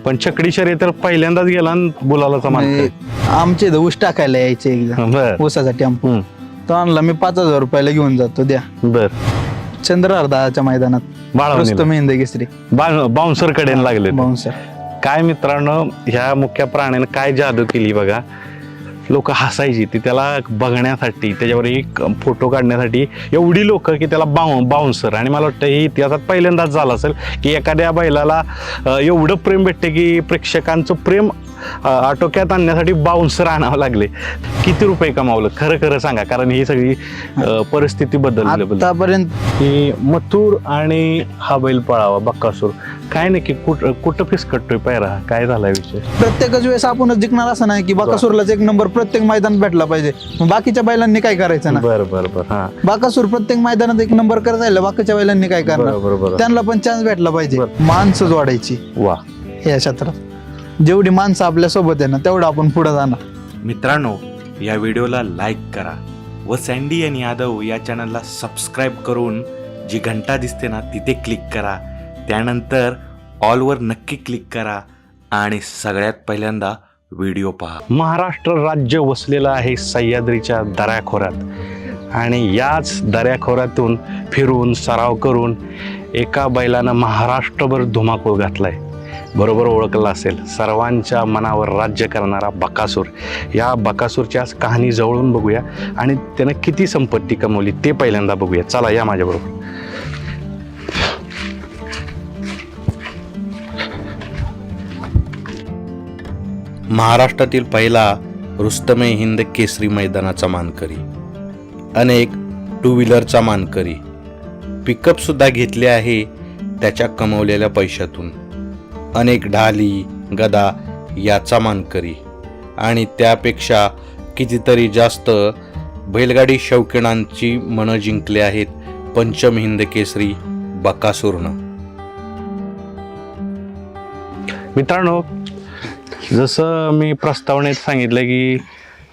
पण छकडी शर्यत तर पहिल्यांदाच गेला आणि गुलालाचा मान. आमचे इथं ऊस टाकायला यायचे एकदा बर ऊसाचा टेम्पो. तो आणला मी 5,000 रुपयाला घेऊन जातो द्या. बर चंद्रहारदाच्या मैदानात बाळवणीला. हिंद केसरी बाउन्सर कडे लागले. बाउन्सर. काय मित्रांनो, ह्या मुख्य प्राण्यानं काय जादू केली बघा. लोक हसायची ती त्याला बघण्यासाठी, त्याच्यावर एक फोटो काढण्यासाठी एवढी लोक की त्याला बाउन्सर. आणि मला वाटतं ही इतिहासात पहिल्यांदाच झालं असेल की एखाद्या बैलाला एवढं प्रेम भेटते की प्रेक्षकांचं प्रेम आटोक्यात आणण्यासाठी बाउन्सर आणावं लागले. किती रुपये कमावलं खरं खरं सांगा, कारण ही सगळी परिस्थिती बदलली आतापर्यंत. की मथुर आणि हा बैल पळावा बक्कासूर, काय नक्की कुठं फिसकटतोय पायरा, काय झालाय विषय? प्रत्येकच वेळेस आपणच जिंकणार असं नाही की बकासूरलाच एक नंबर प्रत्येक मैदानात भेटला पाहिजे. मग बाकीच्या बैलांनी काय करायचं ना. बरं बरं बरं. हा, बकासूर प्रत्येक मैदानात एक नंबर करत राहिलं, बाकीच्या बैलांनी काय करणार. बरोबर. त्यांना पण चान्स भेटला पाहिजे. माणसं जोडायची वा. या क्षेत्रात जेवढी माणसं आपल्या सोबत आहे ना तेवढं आपण पुढे जाणार. मित्रांनो, या व्हिडिओला लाईक करा व सँडी आणि यादव या चॅनलला सबस्क्राईब करून जी घंटा दिसते ना तिथे क्लिक करा. त्यानंतर ऑलवर नक्की क्लिक करा आणि सगळ्यात पहिल्यांदा व्हिडिओ पहा. महाराष्ट्र राज्य वसलेलं आहे सह्याद्रीच्या दऱ्याखोऱ्यात, आणि याच दऱ्याखोऱ्यातून फिरून सराव करून एका बैलानं महाराष्ट्रभर धुमाकूळ घातलाय. बरोबर ओळखला असेल, सर्वांच्या मनावर राज्य करणारा बकासूर. या बकासूरची आज कहाणी जवळून बघूया आणि त्यानं किती संपत्ती कमवली ते पहिल्यांदा बघूया. चला या माझ्याबरोबर. महाराष्ट्रातील पहिला रुस्तमे हिंद केसरी मैदानाचा मानकरी, अनेक टू व्हीलरचा मानकरी, पिकअप सुद्धा घेतले आहे त्याच्या कमवलेल्या पैशातून, अनेक ढाली गदा याचा मानकरी, आणि त्यापेक्षा कितीतरी जास्त बैलगाडी शौकीनांची मनं जिंकले आहेत पंचम हिंद केसरी बकासूरनं. मित्रांनो, जसं मी प्रस्तावनेत सांगितलं की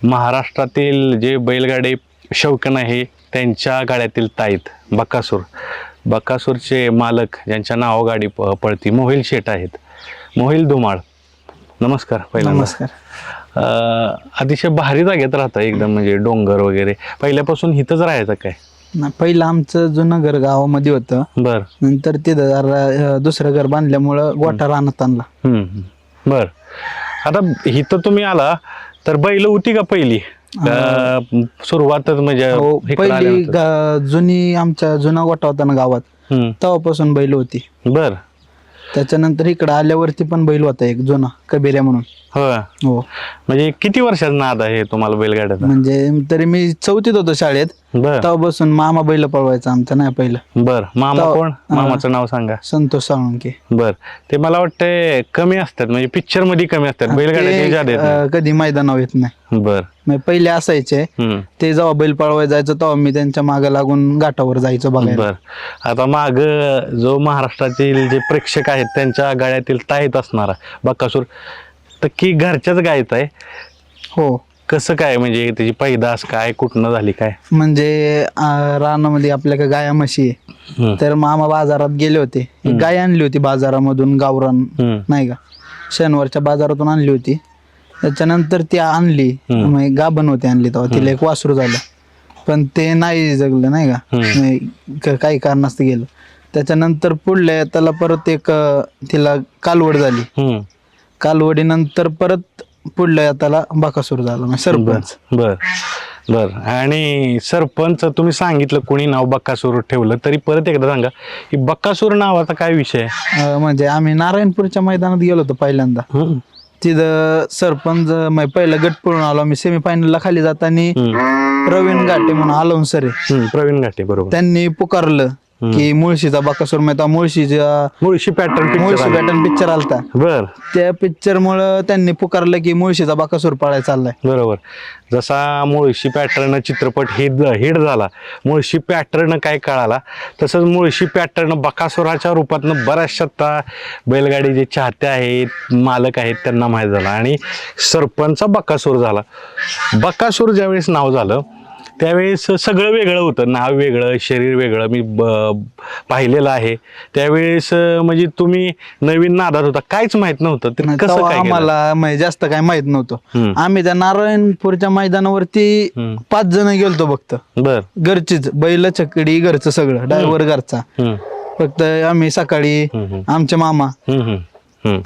महाराष्ट्रातील जे बैलगाडी शौकीन आहे त्यांच्या गाड्यातील ताईत बकासूर. बकासूरचे मालक ज्यांच्या नाव गाडी पळती मोहिल शेठ आहेत, मोहिल धुमाळ. नमस्कार. पहिला नमस्कार. अतिशय भारी जागेत राहता एकदम, म्हणजे डोंगर वगैरे. पहिल्यापासून इथंच राहायचं काय? पहिलं आमचं जुनं घर गावामध्ये होतं. बर. नंतर तिथं दुसरं घर बांधल्यामुळं गोठा रानात आणला. बर. आता इथं तुम्ही आला तर बैल होती का पहिली सुरुवातच, म्हणजे पहिली जुनी आमच्या जुना गोठा होता ना गावात, तेव्हापासून बैल होती. बर. त्याच्यानंतर इकडे आल्यावरती पण बैल होता एक जुना कबीऱ्या म्हणून. हो. म्हणजे किती वर्षात नाद आहे तुम्हाला बैलगाड्याचा? म्हणजे तरी मी 4थीत होतो शाळेत, तेव्हापासून मामा बैल पळवायचा आमचा नाही पहिलं. बर. मामा कोण? मामाचं नाव सांगा. संतोष साळुंके. बर. ते मला वाटतं कमी असतात, म्हणजे पिक्चर मध्ये कमी असतात बैलगाड्या, कधी मैदानावर येत नाही. बर. पहिले असायचे ते, जेव्हा बैल पळवायला जायचं तेव्हा मी त्यांच्या मागे लागून घाटावर जायचं बघायला. बर. आता माग जो महाराष्ट्रातील जे प्रेक्षक आहेत त्यांच्या गाड्यातील ताईत असणारा बकासूर, तर की घरच्याच गायत आहे? हो. कसं काय, म्हणजे त्याची पैदास काय, कुठनं झाली काय? म्हणजे रानामध्ये आपल्या गाया म्हशी आहे, तर मामा बाजारात गेले होते, गाय आणली होती बाजारामधून, गावरान नाही का, शनिवारच्या बाजारातून आणली होती. त्याच्यानंतर ती आणली, गाभण होती आणली, तेव्हा तिला एक वासरू झालं, पण ते नाही जगलं नाही का, काही कारणास्तव गेलं. त्याच्यानंतर पुढल्या त्याला परत एक तिला कालवड झाली. कालवडीनंतर परत पुढल्या त्याला बकासूर झाला, सरपंच. बर. बर. आणि सरपंच तुम्ही सांगितलं कोणी नाव बकासूर ठेवलं, तरी परत एकदा सांगा की बकासूर नावाचा काय विषय? म्हणजे आम्ही नारायणपूरच्या मैदानात गेलो होतो पहिल्यांदा. तिथं सरपंच पहिलं गट पळून आलो आम्ही. सेमीफायनलला खाली जाताना प्रवीण घाटे म्हणून आलो सर, प्रवीण घाटे, बरोबर, त्यांनी पुकारलं की मुळशीचा बकासूर, माहिती मुळशी पॅटर्न पिक्चर आलता. बर. त्या पिक्चर मुळे त्यांनी पुकारलं की मुळशीचा बकासूर पळायला चाललाय. बरोबर. जसा मुळशी पॅटर्न चित्रपट हिट झाला, मुळशी पॅटर्न काय कळाला, तसंच मुळशी पॅटर्न बकासुराच्या रूपातनं बऱ्याचशा बैलगाडी जे चाहते आहेत, मालक आहेत, त्यांना माहीत झाला आणि सरपंचा बकासूर झाला. बकासूर ज्यावेळेस नाव झालं त्यावेळेस सगळं वेगळं होतं, नाव वेगळं, शरीर वेगळं. मी पाहिलेलं आहे त्यावेळेस. म्हणजे तुम्ही नवीन नादात होता, काहीच माहित नव्हतं, ते कसं तेव्हा काय केलं? आम्हाला जास्त काय माहित नव्हतं. आम्ही त्या नारायणपूरच्या मैदानावरती 5 जण गेलतो फक्त. बर. घरचीच बैल, छकडी, घरचं सगळं, ड्रायव्हर घरचा. फक्त आम्ही सकाळी आमचे मामा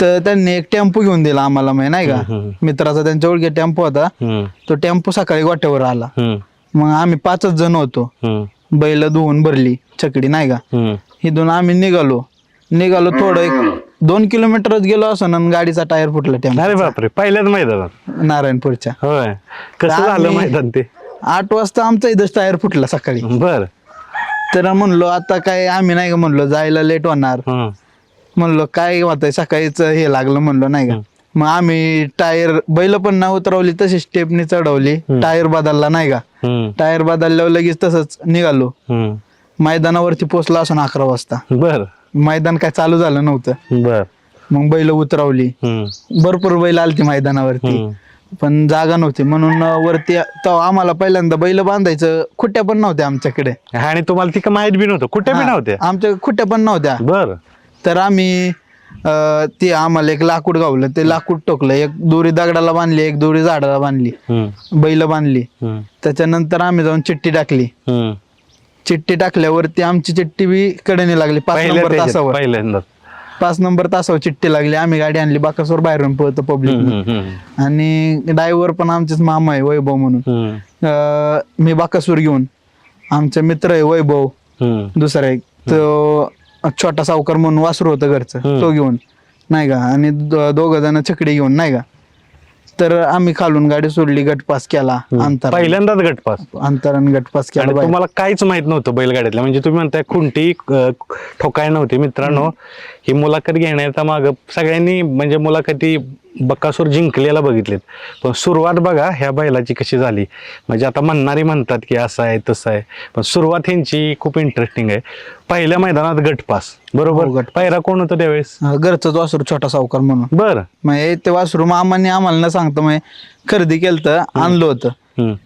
तर त्यांनी एक टेम्पो घेऊन दिला आम्हाला, नाही का, मित्राचा त्यांच्या ओळखी टेम्पो होता. तो टेम्पो सकाळी गोट्यावर आला. मग आम्ही 5च जण होतो. बैल धुवून भरली छकडी, नाही का. इथून आम्ही निघालो थोडं 1-2 किलोमीटरच गेलो असं ना, गाडीचा टायर फुटला टेम्पो. अरे बापरे, पहिल्याच मैदानात? नारायणपूरच्या. होय, कसं झालं मैदान ते? 8 वाजता आमचा इथंच टायर फुटला सकाळी. बर. तर म्हणलो आता काय, आम्ही नाही का म्हणलो जायला लेट होणार. म्हणलो काय होतंय, सकाळीच हे लागलं म्हणलो, नाही का. मग आम्ही टायर, बैल पण नाही उतरवली, तशी स्टेपनी चढवली, टायर बदलला, नाही का. टायर बदलल्यावर लगेच तसंच निघालो. मैदानावरती पोहोचलो असं 11 वाजता. बर. मैदान काय चालू झालं नव्हतं. बर. मग बैल उतरवली, भरपूर बैल आलती मैदानावरती, पण जागा नव्हती म्हणून वरती. तेव्हा आम्हाला पहिल्यांदा बैल बांधायचं खुट्ट्या पण नव्हत्या आमच्याकडे. आणि तुम्हाला ती माहित बी नव्हतं, कुठे बी नव्हत्या? आमच्या खुट्ट्या पण नव्हत्या. बर. तर आम्ही ते आम्हाला एक लाकूड गावलं, ते लाकूड टोकलं, एक दोरी दगडाला बांधली, एक दोरी झाडाला बांधली, बैल बांधली. त्याच्यानंतर आम्ही जाऊन चिठ्ठी टाकली. चिठ्ठी टाकल्यावरती आमची चिठ्ठी बी कडेने लागली. 5 नंबर तासावर, पहिल्यांदा 5 नंबर तासावर चिठ्ठी लागली. आम्ही गाडी आणली, बाकासवर बाहेरून पळतो पब्लिक. आणि ड्रायव्हर पण आमचेच मामा आहे, वैभव म्हणून. मी बाकासूर घेऊन, आमचे मित्र आहे वैभव, दुसरा एक तो छोटा सावकार म्हणून वासरू होतं घरचं, तो घेऊन, नाही का. आणि 2 जण छकडी घेऊन, नाही का. तर आम्ही खालून गाडी सोडली, गटपास केला. पहिल्यांदाच गटपास? अंतरान गटपास केला. तुम्हाला काहीच माहित नव्हतं बैलगाड्यातल्या? म्हणजे तुम्ही म्हणताय खुंटी ठोकाय नव्हती. मित्रांनो, ही मुलाखत घेण्याचा माग सगळ्यांनी म्हणजे मुलाखती बकासूर जिंकलेला बघितलेत, पण सुरुवात बघा ह्या बैलाची कशी झाली. म्हणजे आता म्हणणारी म्हणतात की असं आहे तसं आहे, पण सुरुवात ह्यांची खूप इंटरेस्टिंग आहे. पहिल्या मैदानात गटपास, बरोबर. पायरा कोण होतं त्यावेळेस? घरचंच वासरू, छोटा सावकार म्हणून. बरं. मग ते वासरू मामांनी आम्हाला न सांगतो मग खरेदी केलं, आणलं होतं.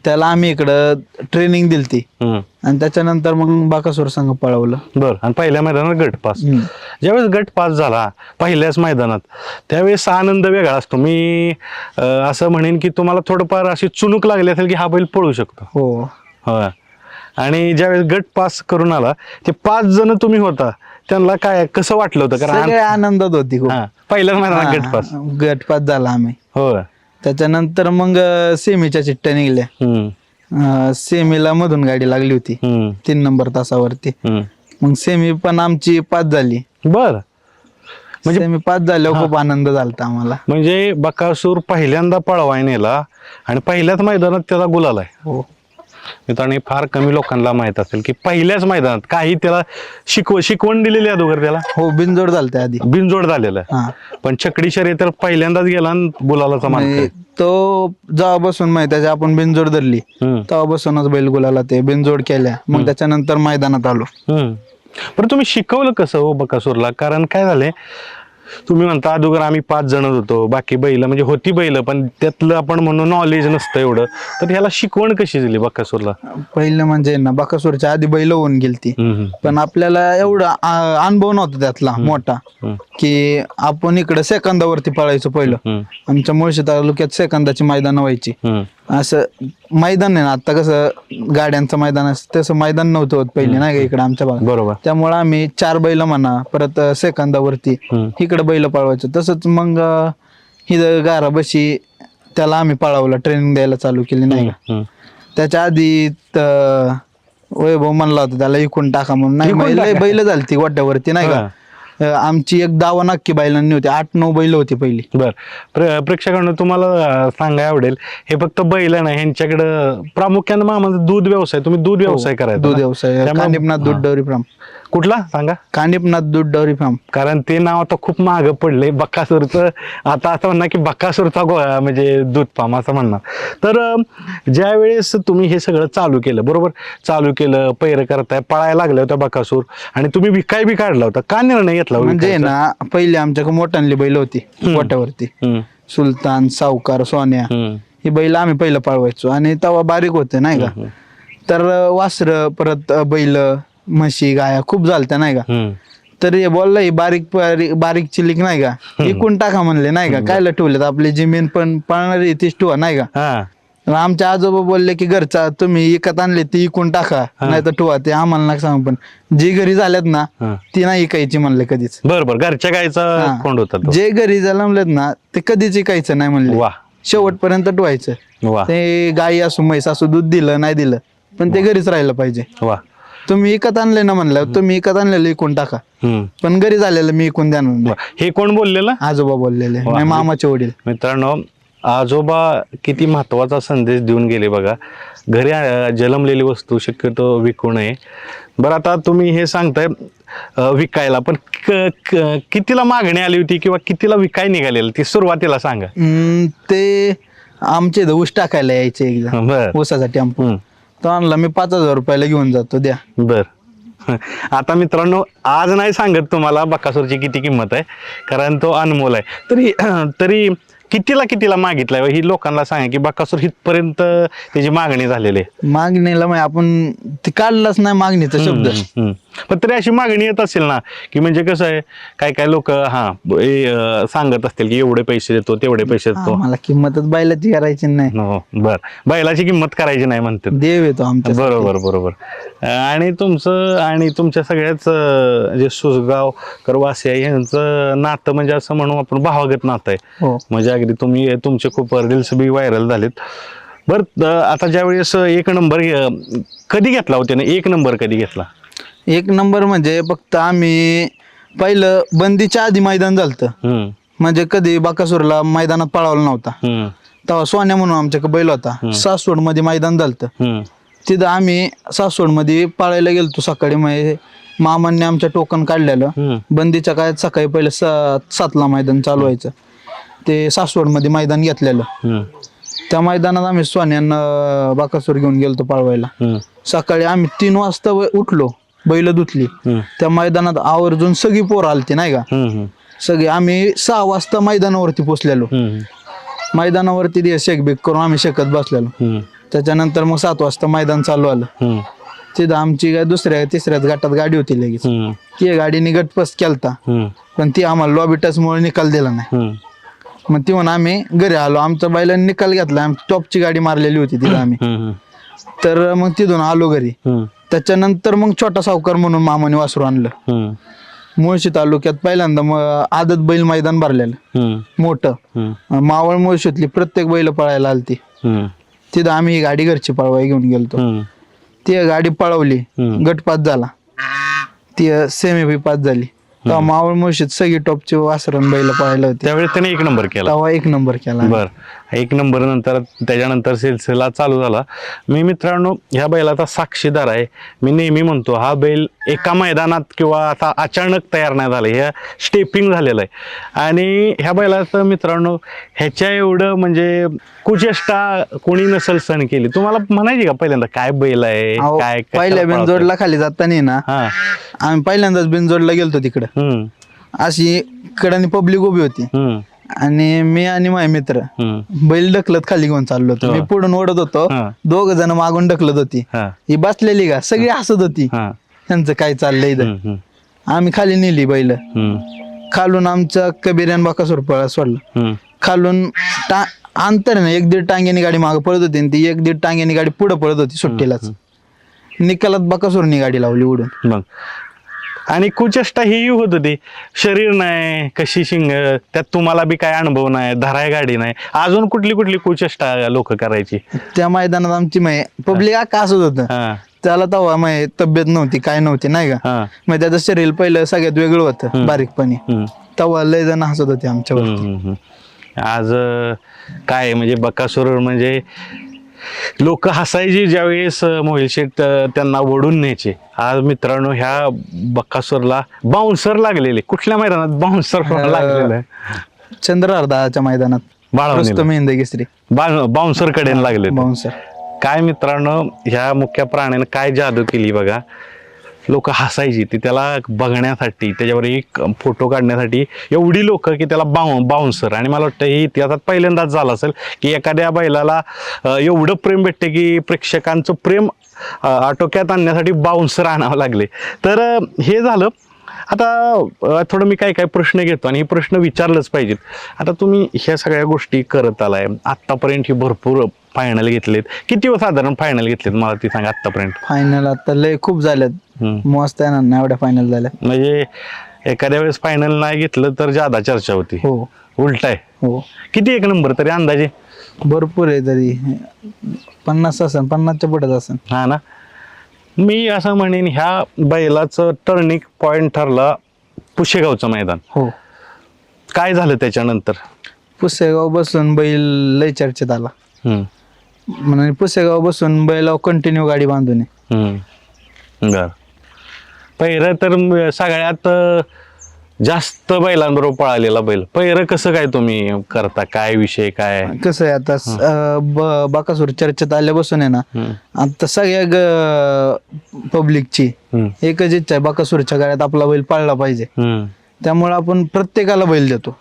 त्याला आम्ही इकडं ट्रेनिंग दिलती आणि त्याच्यानंतर मग बाकासूर संघ पळवलं. बरं. आणि पहिल्या मैदानात गटपास, ज्यावेळेस गटपास झाला पहिल्याच मैदानात, त्यावेळेस आनंद वेगळा असतो. मी असं म्हणेन की तुम्हाला थोडंफार अशी चुणूक लागली असेल की हा बैल पळू शकतो. हो. आणि ज्यावेळेस गट पास करून आला, ते 5 जण तुम्ही होता, त्यांना काय कसं वाटलं होतं? कारण आनंदात होती खूप. पहिल्याच मैदानात गटपास झाला आम्ही. हो. त्याच्यानंतर मग सेमीच्या चिठ्ठ्या निघल्या. सेमीला मधून गाडी लागली होती 3 नंबर तासावरती. मग सेमी पण आमची 5 झाली. बर. म्हणजे सेमी 5 झाल्यावर खूप आनंद झाला आम्हाला. म्हणजे बकासूर पहिल्यांदा पळवाय नेला आणि पहिल्याच मैदानात त्याला गुलाल आहे. हो. मित्रांनो, फार कमी लोकांना माहित असेल की पहिल्याच मैदानात काही त्याला शिकवण दिलेली अगोदर त्याला. हो, बिनजोड झालते आधी. बिनजोड झालेलं आहे, पण छकडी शर्यत पहिल्यांदाच गेला आणि गुलालाचा मान. तो जेव्हापासून माहिती त्याची आपण बिनजोड धरली तेव्हापासूनच बैल गुलाला ते बिनजोड केल्या. मग त्याच्यानंतर मैदानात आलो. पण तुम्ही शिकवलं कसं हो बकासूरला? कारण काय झालंय, तुम्ही म्हणता अगोदर आम्ही 5 जण होतो, बाकी बैल म्हणजे होती बैल, पण त्यातलं आपण म्हणून नॉलेज नसतं एवढं, तर ह्याला शिकवण कशी दिली बकासूरला? पहिलं म्हणजे ना, बकासूरच्या आधी बैल होऊन गेलती, पण आपल्याला एवढा अनुभव नव्हता त्यातला मोठा की आपण इकडे सेकंदावरती पळायचो. पहिलं आमच्या मुळशी तालुक्यात सेकंदाची मैदान व्हायची. असं मैदान आहे ना, आता कसं गाड्यांचं मैदान असतं तसं मैदान नव्हतं होत पहिले, नाही का, इकडे आमच्या भागात. बरोबर. त्यामुळे आम्ही 4 बैल म्हणा, परत सेकंदावरती इकडे बैल पळवायचो. तसंच मग ही गारा बशी त्याला आम्ही पळवलं, ट्रेनिंग द्यायला चालू केली, नाही का. त्याच्या आधी वैभव म्हणला होता त्याला इकून टाका म्हणून, नाही बैल झाली ती गोट्यावरती, नाही का. आमची एक 10 नक्की बैलांनी होती, 8-9 बैल होती पहिली. बर. प्रेक्षकांना तुम्हाला सांगायला आवडेल, हे फक्त बैल नाही, ह्यांच्याकडं प्रामुख्याने मामाचा दूध व्यवसाय, तुम्ही दूध व्यवसाय करायचा? दूध व्यवसाय, कानिपनाथ दूध डेअरी फार्म. कुठला सांगा? कानिपनाथ दूध डेअरी फार्म. कारण ते नाव आता खूप मागं पडले बकासूरचं. आता असं म्हणणार की बकासूरचा म्हणजे दूध फार्म असं म्हणणार. तर ज्या वेळेस तुम्ही हे सगळं चालू केलं, बरोबर, चालू केलं, पैर करताय, पळायला लागले होते बकासूर, आणि तुम्ही विकाय बी काढला होता, का निर्णय घेतला? म्हणजे ना, पहिले आमच्याकडे मोठांली बैल होती गोट्यावरती, सुलतान, सावकार, सोन्या, ही बैल आम्ही पहिलं पळवायचो आणि तेव्हा बारीक होते, नाही का. तर वासर परत बैल म्हशी गाया खूप झालत्या नाही का. तर हे बोलला ही बारीक चिलिक नाही का इकून टाका म्हणले नाही का. कायला ठेवलेत आपली जमीन पण पाळणारी तीच ठेवा नाही का. तर आमचे आजोबा बोलले की घरचा तुम्ही इकत आणले ती इकून टाका नाही तर ठेवा. ते आम्हाला नका सांगू पण जी घरी झाल्यात ना ती नाही इकायची म्हणले कधीच. बरोबर घरच्या गायचा कोंड होता तो. जे घरी जन्मलेत ना ते कधीच इकायचं नाही म्हणले. वा शेवटपर्यंत ठेवायचं. वा ते गाई असू म्हैस असू दूध दिलं नाही दिलं पण ते घरीच राहिलं पाहिजे. वा. तुम्ही इकत आणले ना म्हणलं तुम्ही इकत आणलेलं इकून टाका पण घरी झालेलं मी इकून द्या वा. हे कोण बोललेलं? आजोबा बोललेले वा. माझ्या मामाचे वडील. मित्रांनो आजोबा किती महत्वाचा संदेश देऊन गेले बघा. घरी जन्मलेली वस्तू शक्यतो विकू नये. बरं आता तुम्ही हे सांगताय विकायला पण कितीला मागणी आली होती किंवा कितीला विकाय निघालेलं ती सुरुवातीला सांगा. ते आमचे इथं ऊस टाकायला यायचे एकदा बर ऊसासाठी आम्ही तो आणला मी 5,000 रुपयाला घेऊन जातो द्या. बर. आता मित्रांनो आज नाही सांगत तुम्हाला बकासूरची किती किंमत आहे कारण तो अनमोल आहे. तरी कितीला मागितलाय ही लोकांना सांगा की बकासूर हितपर्यंत त्याची मागणी झालेली आहे. मागणीला मग आपण ते काढलाच नाही मागणीचा शब्द. पण तरी अशी मागणी येत असेल ना की म्हणजे कसं आहे काय लोक सांगत असतील की एवढे पैसे देतो तेवढे पैसे देतो. मला किंमतच बैलाची करायची नाही. बर बैलाची किंमत करायची नाही म्हणते. देव येतो आमच्या. बरोबर. आणि तुमचं आणि तुमच्या सगळ्याच जे सुसगावकर वासी आहे यांचं नातं म्हणजे असं म्हणून आपण भावागत नातं आहे. म्हणजे अगदी तुमचे खूप रील्स बी व्हायरल झालेत. बर आता ज्यावेळेस एक नंबर कधी घेतला होता ना? एक नंबर कधी घेतला? एक नंबर म्हणजे फक्त आम्ही पहिलं बंदीच्या आधी मैदान झालतं म्हणजे कधी बकासूरला मैदानात पळावला नव्हता. तेव्हा सोन्या म्हणून आमच्याकडे बैल होता. सासवड मध्ये मैदान झालतं तिथं आम्ही सासवड मध्ये पळायला गेलतो सकाळी. मामांनी आमच्या टोकन काढलेलं बंदीच्या काळात सकाळी पहिलं 7ला मैदान चालू व्हायचं. ते सासवड मध्ये मैदान घेतलेलं त्या मैदानात आम्ही सोन्यानं बकासूर घेऊन गेलतो पळवायला. सकाळी आम्ही 3 वाजता उठलो बैल धुतली. त्या मैदानात आवर्जून सगळी पोरं आलती नाही का. सगळी आम्ही 6 वाजता मैदानावरती पोचलेलो. मैदानावरती शेकबेक करून आम्ही शेकत बसलेलो. त्याच्यानंतर मग 7 वाजता मैदान चालू आलं. तिथं आमची काय दुसऱ्या तिसऱ्याच गटात गाडी होती लगेच. ती गाडीने गटपस केलता पण ती आम्हाला लॉबी टच मुळे निकाल दिला नाही. मग ती म्हणून आम्ही घरी आलो. आमच्या बैलांनी निकाल घेतला. टॉपची गाडी मारलेली होती तिथं आम्ही. तर मग तिथून आलो घरी. त्याच्यानंतर मग छोटा सावकार म्हणून मामाने वासरू आणलं. मुळशी तालुक्यात पहिल्यांदा आदत बैल मैदान भरलेलं मोठं. मावळ मुळशीतली प्रत्येक बैल पळायला आलती. तिथं आम्ही ही गाडी घरची पळवाय घेऊन गेलतो. ती गाडी पळवली गटपात झाला. ती सेमी पास झाली. तेव्हा मावळ मुळशीत सगळी टॉपची वासरण बैल पळायला होती. त्यावेळेस त्याने एक नंबर केला. तेव्हा 1 नंबर केला. बर. 1 नंबर नंतर त्याच्यानंतर सिलसिला चालू झाला. मी मित्रांनो ह्या बैलाचा साक्षीदार आहे. मी नेहमी म्हणतो हा बैल एका मैदानात किंवा आता अचानक तयार नाही झालं. ह्या स्टेपिंग झालेलं आहे. आणि ह्या बैलाचं मित्रांनो ह्याच्या एवढं म्हणजे कुचेष्टा कोणी नसेल सण केली. तुम्हाला म्हणायची का पहिल्यांदा काय बैल आहे काय? पहिल्या बिनजोडला खाली जाताना ना आम्ही पहिल्यांदाच बिनजोडला गेलतो तिकडं. अशी कडाने पब्लिक उभी होती आणि मी आणि माझे मित्र बैल ढकलत खाली घेऊन चाललो होतो. मी पुढून ओढत होतो. 2 जण मागून ढकलत होती. ही बसलेली का सगळी हसत होती त्यांचं काय चाललंय इथं. आम्ही खाली नेली बैल. खालून आमचा कबीर बकासूर पळा सोडला. खालून अंतर ना 1-1.5 टांग्यानी गाडी मागे पळत होती आणि ती 1-1.5 टांग्यानी गाडी पुढे पळत होती सुट्टीलाच. निकालात बकासूरनी गाडी लावली उडून. मग आणि कुचेष्टा ही होत होती. शरीर नाही कशी शिंग त्यात तुम्हाला बी काय अनुभव नाही धराय गाडी नाही. अजून कुठली कुचेष्टा लोक करायची त्या मैदानात आमची पब्लिक आका असत होत. त्याला तेव्हा तब्येत नव्हती काय नव्हती नाही का. मग त्याचं शरीर पहिलं सगळ्यात वेगळं होतं बारीकपणी. तेव्हा लय जण हसत होते आमच्यावर. आज काय म्हणजे बकासूर म्हणजे लोक हसायची ज्यावेळेस मोहिल शेठ त्यांना ओढून न्यायचे. आज मित्रांनो ह्या बकासूरला बाउन्सर लागलेले. कुठल्या मैदानात बाउन्सर लागलेलं आहे? चंद्रहारदाच्या मैदानात बाउन्सर बाउन्सर कडे लागले. बाउन्सर काय मित्रांनो ह्या मुख्य प्राण्याने काय जादू केली बघा. लोक हसायची ती त्याला बघण्यासाठी, त्याच्यावर एक फोटो काढण्यासाठी एवढी लोक की त्याला बाउन्सर. आणि मला वाटतं हे इतिहासात पहिल्यांदाच झालं असेल की एखाद्या बैलाला एवढं प्रेम भेटते की प्रेक्षकांचं प्रेम आटोक्यात आणण्यासाठी बाउन्सर आणावं लागले. तर हे झालं. आता थोडं मी काय काय प्रश्न घेतो आणि हे प्रश्न विचारलंच पाहिजेत. आता तुम्ही ह्या सगळ्या गोष्टी करत आलाय आत्तापर्यंत, ही भरपूर फायनल घेतलेत. किती साधारण फायनल घेतलेत मला ती सांगा आत्तापर्यंत? फायनल आता लय खूप झाल्यात, मस्त येणार नाही एवढ्या फायनल झाल्या. म्हणजे एखाद्या वेळेस फायनल नाही घेतलं तर जादा चर्चा होती. हो उलट आहे. हो किती एक नंबर तरी अंदाजे? भरपूर आहे, तरी 50 असेल, 50च्या पुढेच असेल. हा ना. मी असं म्हणेन ह्या बैलाचं टर्निंग पॉइंट ठरला पुशेगावचं मैदान. हो. काय झालं त्याच्यानंतर? पुसेगाव बसून बैल लय चर्चेत आला. म्हणजे पुसेगाव बसून बैलावर कंटिन्यू गाडी बांधून बर. पहिरं तर सगळ्यात जास्त बैलांबरोबर पळालेला बैल. पहिरं कसं काय तुम्ही करता? काय विषय काय? कसं आहे आता बाकासूर चर्चेत आल्यापासून आहे ना, आता सगळ्या पब्लिकची एकच इच्छा आहे, बाकासूरच्या गाड्यात आपला बैल पळला पाहिजे. त्यामुळे आपण प्रत्येकाला बैल देतो.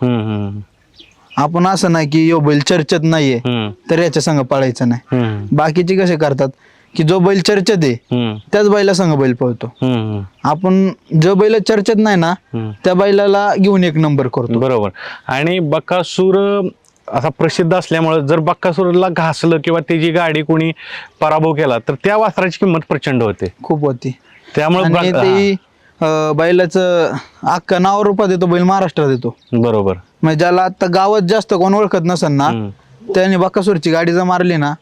आपण असं नाही की यो बैल चर्चेत नाहीये तर याच्या संग पळायचं नाही. बाकीचे कसे करतात की जो बैल चर्चेत आहे त्याच बैला संग बैल पळतो. आपण जो बैल चर्चेत नाही ना त्या बैलाला घेऊन एक नंबर करतो. बरोबर. आणि बकासूर असा प्रसिद्ध असल्यामुळे जर बकासूरला घासलं किंवा त्याची गाडी कोणी पराभव केला तर त्या वासराची किंमत प्रचंड होते, खूप होती. त्यामुळे ते बैलाचं अख्खा नाव रूपात देतो बैल, महाराष्ट्रात येतो. बरोबर. म्हणजे ज्याला आता गावात जास्त कोण ओळखत नसेल ना त्याने बकासूरची गाडी जर मारली ना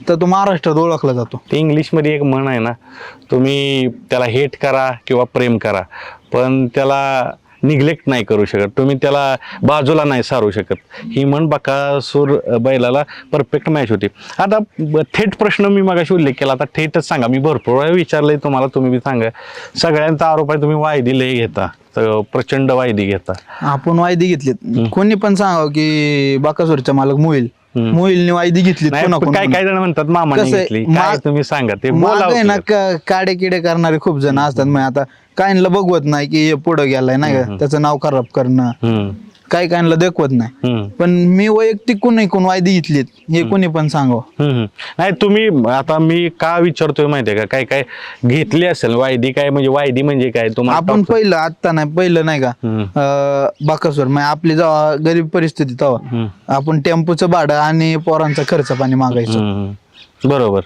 तर तो महाराष्ट्रात ओळखला जातो. ते इंग्लिश मध्ये एक म्हण आहे ना, तुम्ही त्याला हेट करा किंवा प्रेम करा पण त्याला निग्लेक्ट नाही करू शकत, तुम्ही त्याला बाजूला नाही सारू शकत. ही म्हण बकासूर बैलाला परफेक्ट मॅच होती. आता थेट प्रश्न मी मगाशी उल्लेख केला, आता थेटच सांगा. मी भरपूर वेळा विचारलंय तुम्हाला, तुम्ही बी सांगा. सगळ्यांचा आरोप आहे तुम्ही वायदी लय घेता, प्रचंड वायदी घेता. आपण वायदी घेतलीत. कोणी पण सांगावं की बकासूरचा मालक मोहिलने वायदी घेतली. काय काय जण म्हणतात मामाने घेतली, काय तुम्ही सांगा. ते बोला ना काडे किडे करणारे खूप जण असतात. मग आता काहींना बघवत नाही की हे पुढे गेलाय नाही का, त्याचं नाव खराब करणं, काही काहींना देखवत नाही. पण मी वैयक्तिक कोण वायदी घेतलीत हे कोणी पण सांगावं. नाही तुम्ही आता मी का विचारतोय माहितीये का, काय काय घेतली असेल वायदी. काय म्हणजे वायदी म्हणजे काय तुम्हाला? आपण पहिलं आता नाही, पहिलं नाही का बकासूर म्हणजे आपली जेव्हा गरीब परिस्थिती तेव्हा आपण टेम्पोचं भाडं आणि पोरांचा खर्च पाणी मागायचो. बरोबर.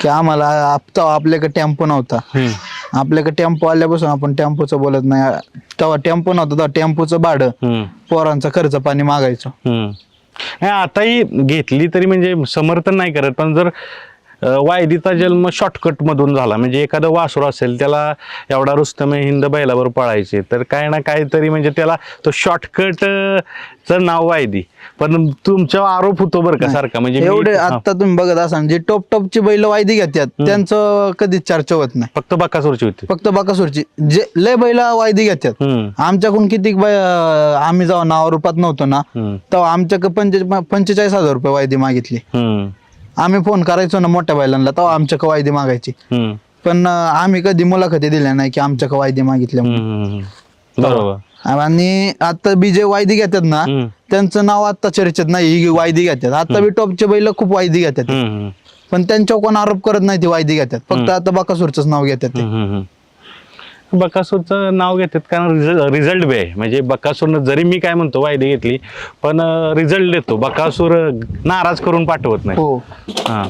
की आम्हाला आपल्याकडे टेम्पो नव्हता, आपल्याकडे टेम्पो आल्यापासून आपण टेम्पोचं बोलत नाही. तेव्हा टेम्पो नव्हता, तेव्हा टेम्पोचं भाडं पोरांचा खर्च पाणी मागायचो. आताही घेतली तरी म्हणजे समर्थन नाही करत, पण जर वायदीचा जन्म शॉर्टकट मधून झाला म्हणजे एखादं वासरू असेल त्याला एवढा रुस्तम हिंद बैलावर पळायचे तर काय ना काहीतरी म्हणजे त्याला तो शॉर्टकट च नाव वायदी. पण तुमचा आरोप होतो बरं का सारखा, म्हणजे एवढे आता तुम्ही बघत असाल जे टॉपची बैल वायदी घेतात त्यांचं कधीच चर्चा होत नाही. फक्त बकासूरची होती, फक्त बकासूरची. जे लय बैल वायदी घेतात आमच्याकडून किती आम्ही जेव्हा नाव रूपात नव्हतो ना तेव्हा आमच्याकडे 45,000 रुपये वायदी मागितली. आम्ही फोन करायचो ना मोठ्या बैलांना तेव्हा आमच्याकडे वायदी मागायची. पण आम्ही कधी मुलाखती दिल्या नाही की आमच्याकडे वायदी मागितल्या. बरोबर. आणि आता बी जे वायदी घेतात ना त्यांचं नाव आता चर्चेत नाही, ही वायदी घेतात. आता बी टॉपचे बैल खूप वायदी घेतात पण त्यांच्यावर कोण आरोप करत नाही ते वायदी घेतात. फक्त आता बकासूरच नाव घेतात. बकासूरचं नाव घेतात कारण रिझल्ट बी आहे. म्हणजे बकासूरनं जरी मी काय म्हणतो वायदी घेतली पण रिझल्ट देतो. बकासूर नाराज करून पाठवत नाही. हा.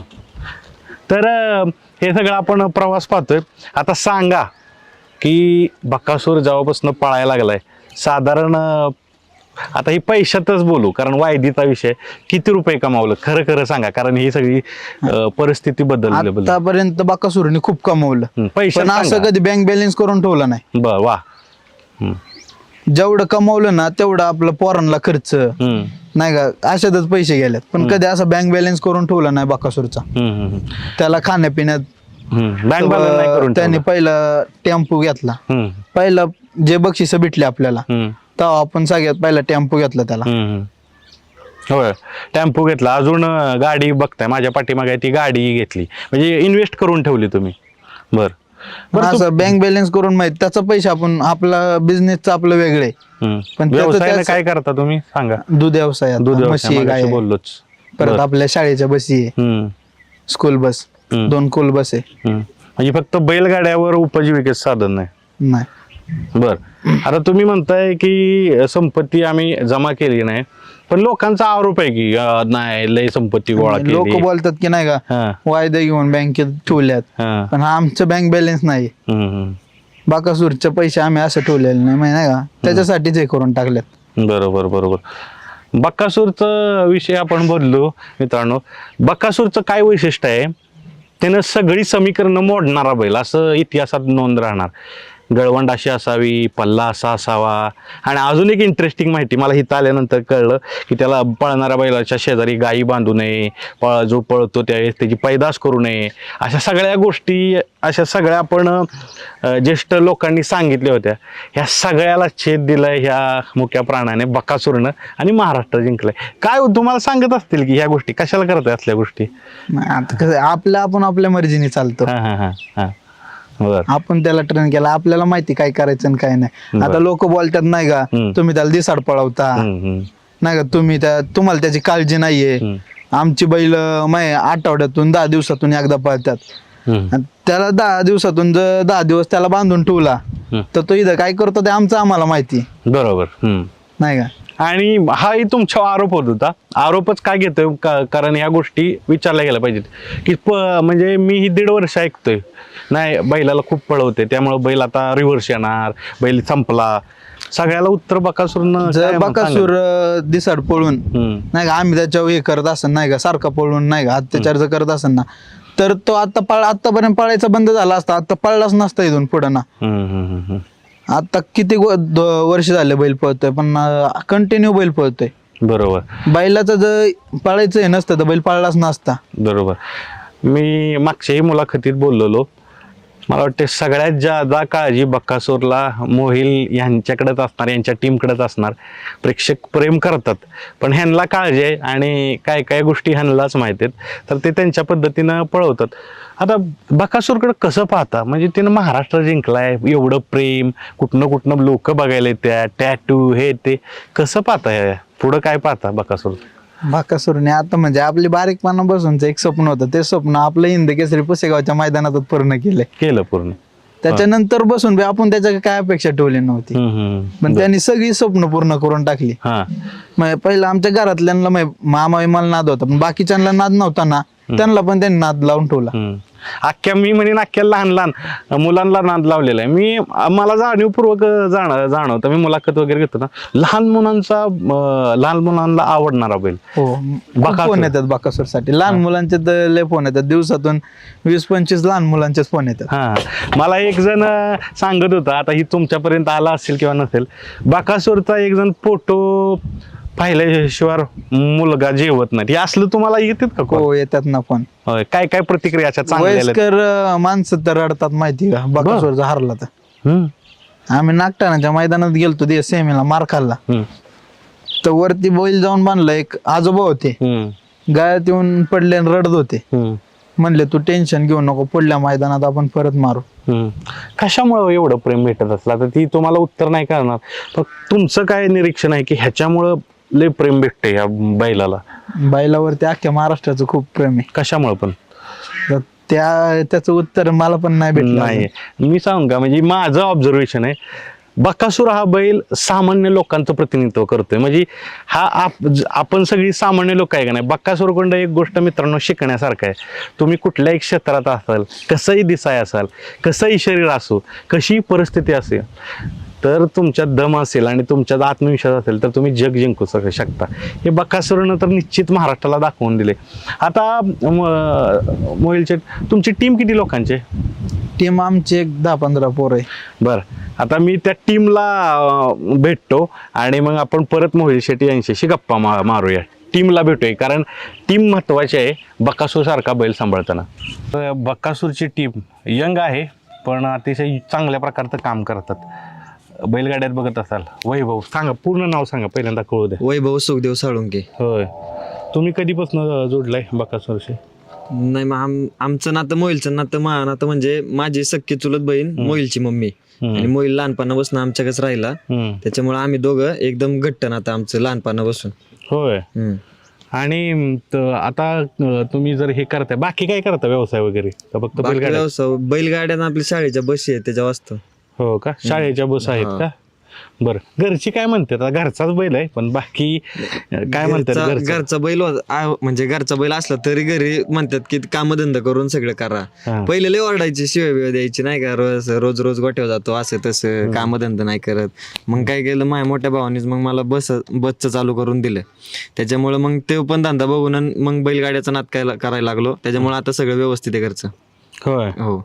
तर हे सगळं आपण प्रवास पाहतोय. आता सांगा की बकासूर जेव्हापासून पळायला लागलाय साधारण, आता ही पैशातच बोलू कारण वायदीचा विषय, किती रुपये कमावलं खरं खरं सांगा कारण ही सगळी परिस्थिती बदलली. आतापर्यंत बकासूरने खूप कमवलं, पण असं कधी बँक बॅलन्स करून ठेवलं नाही. वा. जेवढं कमवलं ना तेवढं आपलं पोरांना खर्च नाही का अशातच पैसे गेलेत. पण कधी असं बँक बॅलन्स करून ठेवला नाही बकासूरचा. त्याला खाण्यापिण्यात त्यांनी पहिला टेम्पो घेतला. पहिलं जे बक्षीस भेटले आपल्याला तेव्हा आपण सगळ्यात पहिला टेम्पो घेतला त्याला. होय, टेम्पो घेतला. अजून गाडी बघताय माझ्या पाठीमागे ती गाडी घेतली म्हणजे इन्व्हेस्ट करून ठेवली तुम्ही. बर. बरं असं बँक बॅलन्स करून माहित त्याचा पैसे आपण आपला बिझनेसचं आपलं वेगळे पण त्याचं व्यवसायाने त्याचं- काय करता तुम्ही सांगा. दूध व्यवसायात दूध म्हशी व्यवसाय गाय मगाशी आहे. बोललोच. परत बरं. आपल्या शाळेच्या बसी आहे, हम्म, स्कूल बस, हम्म. 2 स्कूल बस आहे. म्हणजे फक्त बैलगाड्यावर उपजीविकेचं साधन नाही. नाही बर, आता तुम्ही म्हणताय की संपत्ती आम्ही जमा केली नाही, पण लोकांचा आरोप आहे की नाही लय संपत्ती गोळा लोक केली. बोलतात की नाही का हा, वायदे घेऊन बँकेत ठेवल्यात, हा. पण हा आमचं बँक बॅलन्स नाही. बाकासूरचे पैसे आम्ही असं ठेवलेले नाही का, त्याच्यासाठीच हे करून टाकल्यात. बरोबर बरोबर. बकासूरचा विषय आपण बोललो मित्रांनो. बकासूरचं काय वैशिष्ट्य आहे, त्यानं सगळी समीकरणं मोडणारा बैल असं इतिहासात नोंद राहणार. गळवंड अशी असावी, पल्ला असा असावा. आणि अजून एक इंटरेस्टिंग माहिती मला इथं आल्यानंतर कळलं की त्याला पळणाऱ्या बैलाच्या शेजारी गायी बांधू नये, जो पळतो त्यावेळेस त्याची पैदास करू नये, अशा सगळ्या गोष्टी, अशा सगळ्या आपण ज्येष्ठ लोकांनी सांगितल्या होत्या. ह्या सगळ्याला छेद दिलाय ह्या मुक्या प्राण्याने बकासूरनं आणि महाराष्ट्र जिंकलाय. काय तुम्हाला सांगत असतील की ह्या गोष्टी कशाला करताय असल्या गोष्टी? आता कसं आपण आपल्या मर्जीने चालतो. हा हा हा हा. बर. आपण त्याला ट्रेन केला, आपल्याला माहिती काय करायचं आणि काय नाही. आता लोक बोलतात नाही का तुम्ही त्याला दिसाड पळवता, नाही का तुम्ही तुम्हाला त्याची काळजी नाहीये. आमची बैल आठवड्यातून 10 दिवसातून एकदा पळतात. आणि त्याला 10 दिवसातून जर 10 दिवस त्याला बांधून ठेवला तर तो इथं काय करतो ते आमचं आम्हाला माहिती. बरोबर. नाही का. आणि हाही तुमच्यावर आरोप होत होता. आरोपच काय घेतोय कारण ह्या गोष्टी विचारल्या गेल्या पाहिजेत की म्हणजे मी ही 1.5 वर्ष ऐकतोय नाही बैलाला खूप पळवते त्यामुळे बैल आता रिव्हर्स येणार, बैल संपला. सगळ्याला उत्तर बकासूरनं जर बकासूर दिसाड पळून नाही का आम्ही त्याच्यावर हे करत असेल नाही का, सारखा पळून नाही का अत्याचार जर करत असेल ना, तर तो आतापर्यंत पळायचा बंद झाला असता. आता पळलाच नसता इथून पुढे ना. आता किती वर्ष झाले बैल पळतोय, पण कंटिन्यू बैल पळतोय. बरोबर. बैलाचं जर पळायचं हे नसतं तर बैल पळलाच नसता. बरोबर. मी मागच्याही मुलाखतीत बोललेलो, मला वाटते सगळ्यात जादा काळजी बकासूरला मोहिल यांच्याकडेच असणार, यांच्या टीमकडेच असणार. प्रेक्षक प्रेम करतात पण ह्यांना काळजी आहे आणि काय काय गोष्टी ह्यांनाच माहित आहेत, तर ते त्यांच्या पद्धतीनं पळवतात. आता बकासूरकडे कसं पाहता, म्हणजे तिनं महाराष्ट्र जिंकलाय, एवढं प्रेम, कुठनं लोक बघायला येत्या, टॅटू हे ते, कसं पाहता पुढं काय पाहता बकासूर? बाकासूरने आता म्हणजे आपली बारीकपणापासूनच एक स्वप्न होतं, ते स्वप्न आपलं हिंद केसरी पुसेगावच्या मैदानात पूर्ण केलं पूर्ण. त्याच्यानंतर बसून आपण त्याच्या काय अपेक्षा ठेवली नव्हती, पण त्यांनी सगळी स्वप्न पूर्ण करून टाकली. पहिलं आमच्या घरातल्यांना मामा मला नाद होता, पण बाकीच्यांना नाद नव्हता ना, त्यांना पण त्यांनी नाद लावून ठेवला. मी म्हणेन अख्ख्या लहान मुलांना नाद लावलेला आहे. मला जाणीवपूर्वक जाणवतं, मी मुलाखत वगैरे घेतो ना, लहान मुलांना आवडणारा बैल. फोन येतात बकासूर साठी, लहान मुलांचे तर लय फोन येतात, दिवसातून 20-25 लहान मुलांचेच फोन येतात. मला एक जण सांगत होता, आता ही तुमच्यापर्यंत आला असेल किंवा नसेल, बकासूरचा एक जण फोटो पाहिल्याशिवाय मुलगा जेवत नाही, हे असलं तुम्हाला येतात का? हो येतात ना फोन. काय काय प्रतिक्रिया वयस्कर माणसं तर रडतात माहिती का बकासूर जर हरला तर. आम्ही नागठाण्याच्या मैदानात गेलतो ते सेमीला, मार खाल्ला तर वरती बैल जाऊन बांधला, एक आजोबा होते, गायात येऊन पडले आणि रडत होते. म्हणले तू टेन्शन घेऊ नको, पुढल्या मैदानात आपण परत मारू. कशामुळे एवढं प्रेम भेटत असला तर ती तुम्हाला उत्तर नाही करणार, पण तुमचं काय निरीक्षण आहे की ह्याच्यामुळं लय प्रेम भेटते या बैलाला? बैलावरती अख्ख्या महाराष्ट्राचं खूप प्रेम आहे. कशामुळे पण? त्याचं उत्तर मला पण नाही भेटलं. नाही, मी सांगू का, म्हणजे माझं ऑब्झर्वेशन आहे, बकासूर हा बैल सामान्य लोकांचं प्रतिनिधित्व करतोय. म्हणजे आपण सगळी सामान्य लोक आहे का नाही, बकासूरकडून एक गोष्ट मित्रांनो शिकण्यासारखं आहे. तुम्ही कुठल्याही क्षेत्रात असाल, कसंही दिसाय असाल, कसंही शरीर असो, कशीही परिस्थिती असेल, तर तुमच्यात दम असेल आणि तुमच्यात आत्मविश्वास असेल तर तुम्ही जग जिंकू शकता. हे बकासूरनं तर निश्चित महाराष्ट्राला दाखवून दिले. आता मोहिलचे तुमची टीम किती लोकांची? टीम आमची एक 10-15 पोरं आहे. बरं, आता मी त्या टीमला भेटतो आणि मग आपण परत मोहिल शेट्टी यांच्याशी गप्पा मारूया. टीमला भेटूया, कारण टीम महत्वाची आहे बकासूर सारखा बैल सांभाळताना. बकासूरची टीम यंग आहे पण अतिशय चांगल्या प्रकारचं काम करतात. बैलगाड्यात बघत असाल, वैभव सांगा, पूर्ण नाव सांगा पहिल्यांदा, कळू द्या. वैभव सुखदेव साळुंके. होय, तुम्ही कधीपासून जोडलाय बकासूरशी? नाही मग आमचं नातं मोहिलचं नातं नातं म्हणजे माझी सख्खी चुलत बहीण मोहिलची मम्मी आणि मोहिल लहानपणापासून आमच्याकडेच राहिला. त्याच्यामुळे आम्ही दोघं एकदम घट्ट नातं आमचं लहानपणापासून. होय. आणि आता तुम्ही जर हे करताय बाकी काय करता व्यवसाय वगैरे का फक्त बाकी बैलगाड्या? व्यवसाय बैलगाड्या आपल्या शाळेच्या बशी आहेत त्याच्या वाजता. हो का, शाळेच्या बस आहेत का? बरं, घरची काय म्हणतात? आता घरचाच बैल आहे पण बाकी काय म्हणतात? घरचा बैल म्हणजे घरचा बैल असला तरी घरी म्हणतात की कामधंदा करून सगळं करा. पहिले लय ओरडायची, शिवाय बिवाय द्यायची नाही का, रोज रोज गोठ्यावर जातो असं तसं, कामधंदा नाही करत. मग काय केलं, माझ्या मोठ्या भावानीच मग मला बसचं चालू करून दिलं. त्याच्यामुळे मग ते पण धंदा बघून मग बैलगाड्याचा नाद करायला लागलो. त्याच्यामुळे आता सगळं व्यवस्थित आहे घरचं. होय. हो.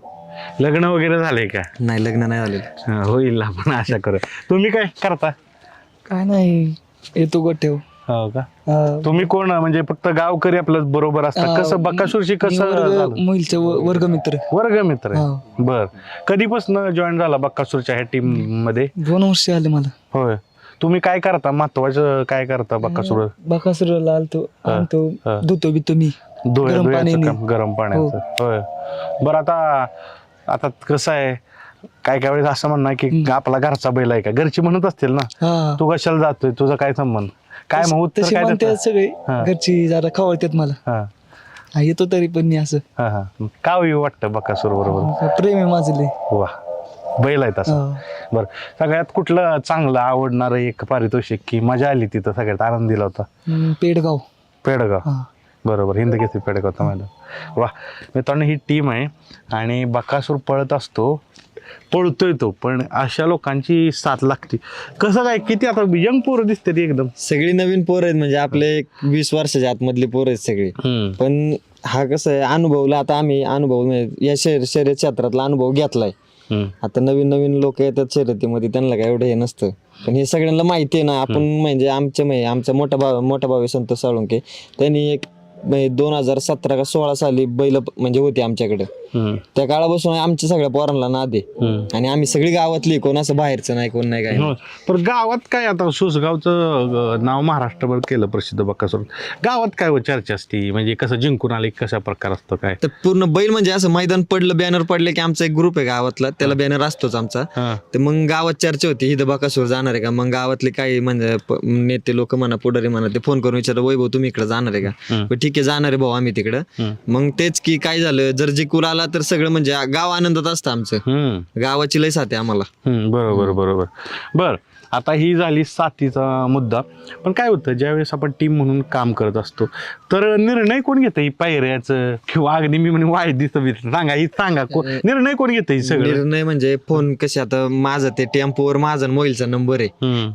लग्न वगैरे झालंय का? नाही, लग्न नाही झालेलं. होईल, आपण आशा करू. तुम्ही काय करता? काय नाही, येतो गोठ्याव. हो का, तुम्ही कोण म्हणजे फक्त गावकरी आपलं बरोबर असतात? कसं बकासूरशी कसं? मोहिलचे वर्गमित्र. वर्गमित्र आहे. बर, कधीपासून जॉईन झाला बकासूरच्या ह्या टीम मध्ये? 2 वर्ष आले मला. होय. तुम्ही काय करता, महत्वाचं काय करता बकासूर? बकासूरला आणतो धुतो बितो मी गरम पाण्याचं. होय. बरं, आता कसं आहे, काय वेळेस असं म्हणणं की आपला घरचा बैल आहे का, घरची म्हणत असतील ना, तू कशाला जातोय, तुझा काय संबंध काय? मग उत्तर काय देतात? सगळे घरची जरा खवळतात मला. येतो तरी पण मी असं. का वाटतं बकासूर बरोबर? प्रेम आहे माझं लय. वा, बैल आहे तसं. बरं, सगळ्यात कुठलं चांगलं आवडणारं एक पारितोषिक की मजा आली तिथं, सगळ्यात आनंद दिला होता? पेडगाव. बरोबर, हिंद केसरी पेडगाव मैदान. वा मित्रांनो, ही टीम आहे आणि बकासूर पळतोय तो, पण अशा लोकांची साथ लागते. कसं काय, किती आता यंग पोरं दिसते ती एकदम सगळी नवीन पोरं आहेत, म्हणजे आपले 20 वर्षाच्या आतमधली पोरं आहेत सगळी. पण हा कसं आहे, अनुभवला आता आम्ही या शर्यत क्षेत्रातला अनुभव घेतलाय. आता नवीन लोक येतात शर्यतीमध्ये, त्यांना काय एवढं हे नसतं, पण हे सगळ्यांना माहिती आहे ना. आपण म्हणजे आमचा मोठा भाऊ आहे संतोष साळुंके, त्यांनी एक 2017 का 16 साली बैल म्हणजे होती आमच्याकडे. त्या काळापासून आमच्या सगळ्या पोरांना नाद आहे आणि आम्ही सगळी गावातली, कोण असं बाहेरचं नाही, कोण नाही, काय. पण गावात काय, आता सुसगावचं नाव महाराष्ट्रभर केलं प्रसिद्ध बकासूर, गावात काय चर्चा असते, म्हणजे कसं जिंकून आले, कशा प्रकार असतो काय? तर पूर्ण बैल म्हणजे असं मैदान पडलं, बॅनर पडले की आमचा एक ग्रुप आहे गावातला, त्याला बॅनर असतोच आमचा. तर मग गावात चर्चा होती, हिथं बकासूर जाणार आहे का? मग गावातले काही म्हणजे नेते लोक म्हणा, पुढारी म्हणा, ते फोन करून विचारलं, वैभव तुम्ही इकडे जाणार आहे का? ठीक आहे, जाणार आहे भाऊ आम्ही तिकडं. मग तेच की काय झालं, जर जिंकून आला तर सगळं म्हणजे गाव आनंदात असतं आमचं. गावाची लय साथ आहे आम्हाला. बरोबर. बर, आता ही झाली साथीचा मुद्दा. पण काय होतं, ज्यावेळेस आपण टीम म्हणून काम करत असतो तर निर्णय कोण घेतं? ही पायऱ्याचं किंवा अगदी मी म्हणे वायदीचं सांगा निर्णय कोण घेतं? ही सगळं निर्णय म्हणजे फोन कसे, आता माझं ते टेम्पोवर माझा मोबाईलचा नंबर आहे,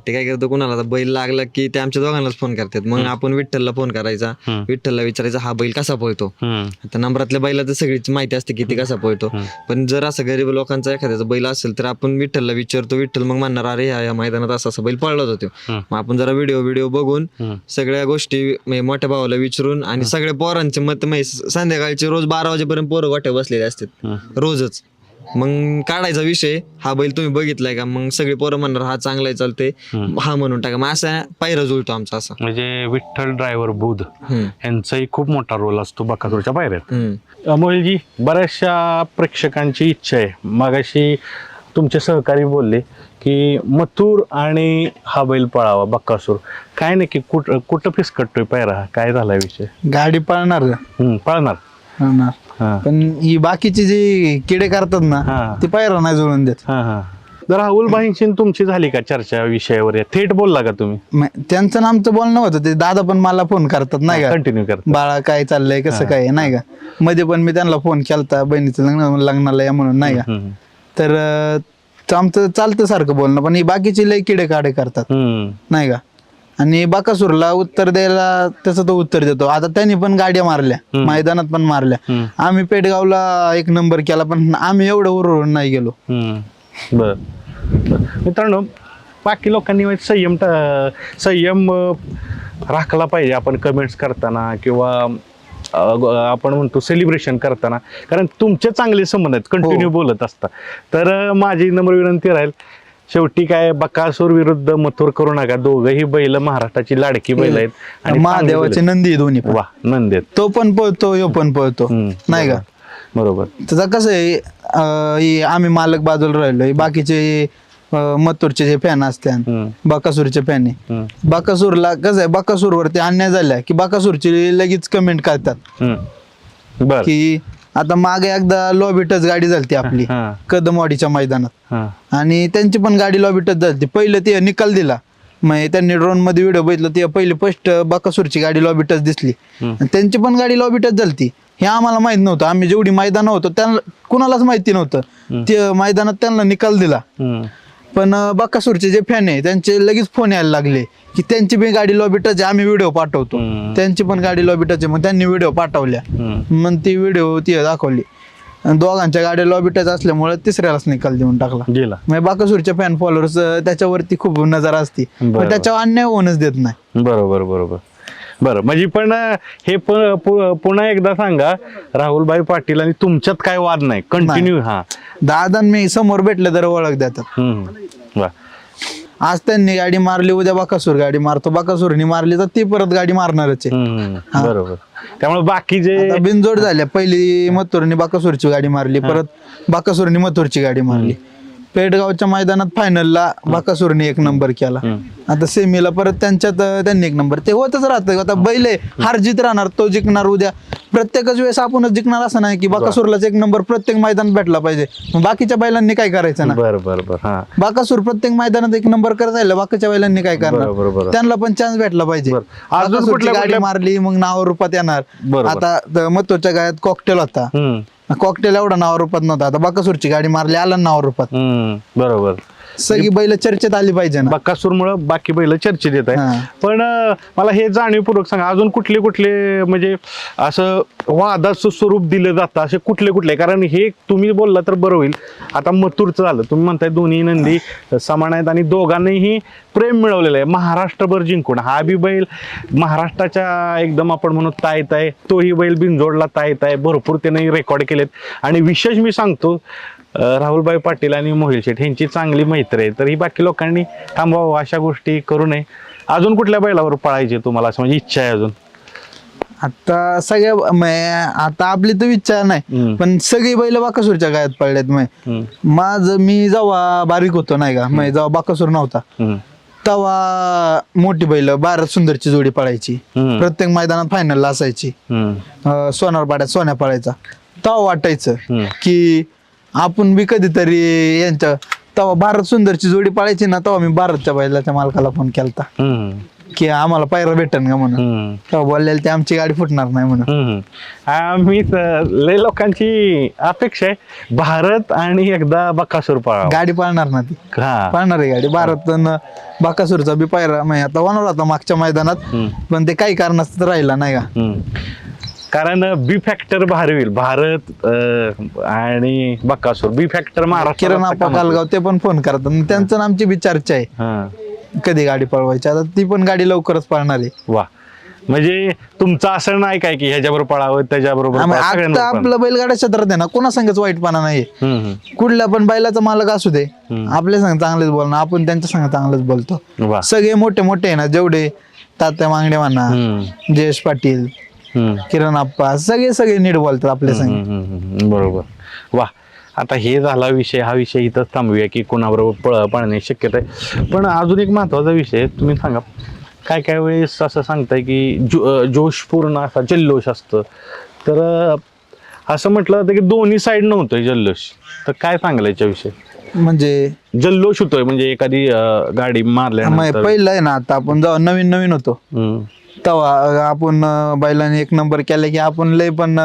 ते काय करतो, कुणाला बैल लागला की ते आमच्या दोघांनाच फोन करतात. मग आपण विठ्ठलला फोन करायचा, विठ्ठलला विचारायचा हा बैल कसा पळतो. आता नंबरातल्या बैलाचं सगळीच माहिती असते किती कसा पळतो. पण जर असं गरीब लोकांचा एखाद्याचा बैल असेल तर आपण विठ्ठलला विचारतो, विठ्ठल मग म्हणणार अरे या मैदानात असा बैल पळला होता. मग आपण जरा व्हिडिओ बघून सगळ्या गोष्टी मोठ्या भावाला विचारून आणि सगळ्या पोरांचे मत, संध्याकाळचे रोज 12 वाजेपर्यंत पोरं गोठ्या बसलेले असतात रोजच. मग काढायचा विषय, हा बैल तुम्ही बघितलाय का? मग सगळे पोरं म्हणणार हा चांगला आहे, चालते, हा म्हणून टाका. मग असा पायरा जुळतो आमचा असा. म्हणजे विठ्ठल ड्रायव्हर बुध यांचाही खूप मोठा रोल असतो बकासूरच्या पायऱ्यात. मोहिलजी, बऱ्याचशा प्रेक्षकांची इच्छा आहे, मगाशी तुमचे सहकारी बोलले की मथुर आणि हा बैल पळावा बकासूर, काय नक्की कुठं फिसकटतोय पायरा, काय झालाय विषय? गाडी पळणार पळणार. पण ही बाकीची जी किडे करतात ना, ती पायरा नाही जुळून देत. जर राहुल भाईंची तुमची झाली का चर्चा विषयावर? थेट बोलला का तुम्ही? त्यांचं ना आमचं बोलणं होतं, ते दादा पण मला फोन करतात नाही का, कंटिन्यू करतात, बाळा काय चाललंय, कसं काय नाही का. मध्ये पण मी त्यांना फोन केलता, बहिणीचं लग्नाला या म्हणून नाही का. तर आमचं चालतं सारखं बोलणं, पण ही बाकीची लय किडे काडे करतात नाही का. आणि बकासूरला उत्तर द्यायला त्याचं तो उत्तर देतो. आता त्यांनी पण गाड्या मारल्या, मैदानात पण मारल्या. आम्ही पेडगावला 1 नंबर केला, पण आम्ही एवढं उरून नाही गेलो. बर मित्रांनो, बाकी लोकांनी संयम राखला पाहिजे आपण कमेंट्स करताना किंवा आपण म्हणतो सेलिब्रेशन करताना, कारण तुमचे चांगले संबंध आहेत, कंटिन्यू बोलत असता. तर माझी नम्र विनंती राहील, शेवटी काय बकासूर विरुद्ध मथुर करू नका, दोघही बैल महाराष्ट्राची लाडकी बैल आहेत आणि महादेवाचे नंदी आहे दोन्ही पण. वा नंदेत. तो पण पळतो ह्यो पण पळतो नाही का. बरोबर. त्याचा कसं आहे हे आम्ही मालक बाजूला राहिलोय, बाकीचे मथुरचे जे फॅन असतात बकासूरचे फॅन आहे. बकासूरला कसं आहे, बकासूरवरती अन्याय झाला की बकासूरची लगेच कमेंट करतात बर. की आता मागे एकदा लॉबी टच गाडी झालती आपली हा. कदमवाडीच्या मैदानात हा. आणि त्यांची पण गाडी लॉबी टच झालती. पहिलं ते निकाल दिला, मग त्यांनी ड्रोन मध्ये व्हिडिओ बघितलं, ते पहिली फर्स्ट बकासूरची गाडी लॉबी टच दिसली आणि त्यांची पण गाडी लॉबी टच झालती. हे आम्हाला माहित नव्हतं, आम्ही जेवढी मैदान होतो त्यांना कुणालाच माहिती नव्हतं. ते मैदानात त्यांना निकाल दिला, पण बकासूरचे जे फॅन आहे त्यांचे लगेच फोन यायला लागले की त्यांची पण गाडी लॉबी टच आहे, आम्ही व्हिडिओ पाठवतो. त्यांची पण गाडी लॉबी टच आहे, मग त्यांनी व्हिडिओ पाठवल्या, मग ती व्हिडिओ ती दाखवली. आणि दोघांच्या गाड्या लॉबी टच असल्यामुळे तिसऱ्यालाच निकाल देऊन टाकला. गेला. मग बकासूरच्या फॅन फॉलोअर्स त्याच्यावरती खूप नजर असते, पण त्याच्यावर अन्याय होऊनच देत नाही. बरोबर बरोबर. बरं, म्हणजे पण हे पुन्हा एकदा सांगा, राहुलभाई पाटील आणि तुमच्यात काय वाद नाही, कंटिन्यू. हा, दादा मी समोर भेटले तर ओळख देतात. वा. आज त्यांनी गाडी मारली, उद्या बकासूर गाडी मारतो, बकासूरनी मारली तर ती परत गाडी मारणारच आहे. बरोबर. त्यामुळे बाकीचे आता बिनजोड झाल्या, पहिली मथुरनी बकासूरची गाडी मारली, परत बकासूरनी मथुरची गाडी मारली. पेडगावच्या मैदानात फायनलला बकासूरने 1 नंबर केला, आता सेमीला परत त्यांच्यात त्यांनी 1 नंबर. ते होतच राहतं. आता बैल आहे, हार जीत राहणार, तो जिंकणार उद्या. प्रत्येकच वेळेस आपणच जिंकणार असं नाही की बकासूरलाच 1 नंबर प्रत्येक मैदानात भेटला पाहिजे. मग बाकीच्या बैलांनी काय करायचं ना. बरं बरं बरं. हा, बकासूर प्रत्येक मैदानात 1 नंबर करत राहिलं, बाकीच्या बैलांनी काय बरोबर. करणार, त्यांना पण चान्स भेटला पाहिजे. अजून बकासूरची कुठल्या गाडी मारली मग नाव रूपात येणार. बरोबर. आता मथुरच्या गाड्यात कॉकटेल होता, कॉकटेल एवढा नाव रूपात नव्हता, आता बकासूरची गाडी मारली, आला नाव रूपात. बरोबर. सगळी बैल चर्चेत आली पाहिजे ना. बकासूरमुळे बाकी बैल चर्चेत येत हा. आहे. पण मला हे जाणीवपूर्वक सांगा, अजून कुठले कुठले म्हणजे असं वादाचं स्वरूप दिलं जातं, असे कुठले कुठले? कारण हे तुम्ही बोलला तर बरं होईल. आता मथुरचं झालं, तुम्ही म्हणताय दोन्ही नंदी समान आहेत आणि दोघांनीही प्रेम मिळवलेलं आहे महाराष्ट्रभर जिंकून. हा बी बैल महाराष्ट्राच्या एकदम आपण म्हणू तायत आहे, तोही बैल बिनजोडला तायत आहे, भरपूर त्याने रेकॉर्ड केलेत. आणि विशेष मी सांगतो, राहुलभाई पाटील आणि मोहिल शेठ यांची चांगली मैत्री आहे, तर ही बाकी लोकांनी थांबवावं, अशा गोष्टी करू नये. अजून कुठल्या बैलावर पळायचे तुम्हाला असं म्हणजे इच्छा आहे अजून? आता आता आपली तर इच्छा नाही, पण सगळी बैल बकासूरच्या गायात पडल्यात. मी जेव्हा बारीक होतो नाही का, जेव्हा बकासूर नव्हता तेव्हा मोठी बैल भारत सुंदरची जोडी पळायची, प्रत्येक मैदानात फायनलला असायची. सोनारपाड्यात सोन्या पळायचा, तेव्हा वाटायचं की आपण बी कधीतरी यांच्या, तेव्हा भारत सुंदरची जोडी पाळायची ना, तेव्हा मी भारतच्या बैलाच्या मालकाला फोन केलता की आम्हाला पायरा भेटन का म्हणून. तेव्हा बोललेलं ते आमची गाडी फुटणार नाही म्हणून. मी लय लोकांची अपेक्षा आहे भारत आणि एकदा बकासूर पळावं. गाडी पाळणार ना ती, पाळणार आहे गाडी. भारत बकासूरचा बी पायरा आता होणार होता मागच्या मैदानात, पण ते काही कारणास्तव राहिला नाही का. कारण बी फॅक्टर भारी होईल, भारत आणि बकासूर. बी फॅक्टर महाराष्ट्र. किरण आप्पा कालगाव ते पण फोन करतात, त्यांचं आमची बी चर्चा आहे कधी गाडी पळवायची. आता ती पण गाडी लवकरच पळणार आहे. वा. म्हणजे तुमचं असं नाही काय की ह्याच्याबरोबर पळावं त्याच्याबरोबर. आता आपलं बैलगाड्या क्षेत्रात आहे ना, कोणा संगच वाईटपणा नाही. कुठल्या पण बैलाचा मालक असू दे, आपल्या संग चांगलेच बोलणार, आपण त्यांच्या संग चांगलेच बोलतो. सगळे मोठे मोठे आहे ना, जेवढे तात्या मांगडे म्हणा, जयेश पाटील, किरण आप्पा, सगळे नीट बोलतात आपल्या संग. बरोबर. वा. आता हे झाला विषय, हा विषय इथंच थांबूया की कोणाबरोबर पळण्याची शक्यता आहे. पण अजून एक महत्वाचा विषय तुम्ही सांगा, काय काय वेळेस असं सांगताय की जोशपूर्ण असा जल्लोष असतं, तर असं म्हटलं जातं की दोन्ही साईड नव्हतं जल्लोष, तर काय सांगायला याच्याविषयी? म्हणजे जल्लोष होतोय म्हणजे एखादी गाडी मारल्या पहिलं आहे ना, आता आपण जेव्हा नवीन होतो तेव्हा आपण बैलाने 1 नंबर केला की आपण लय पण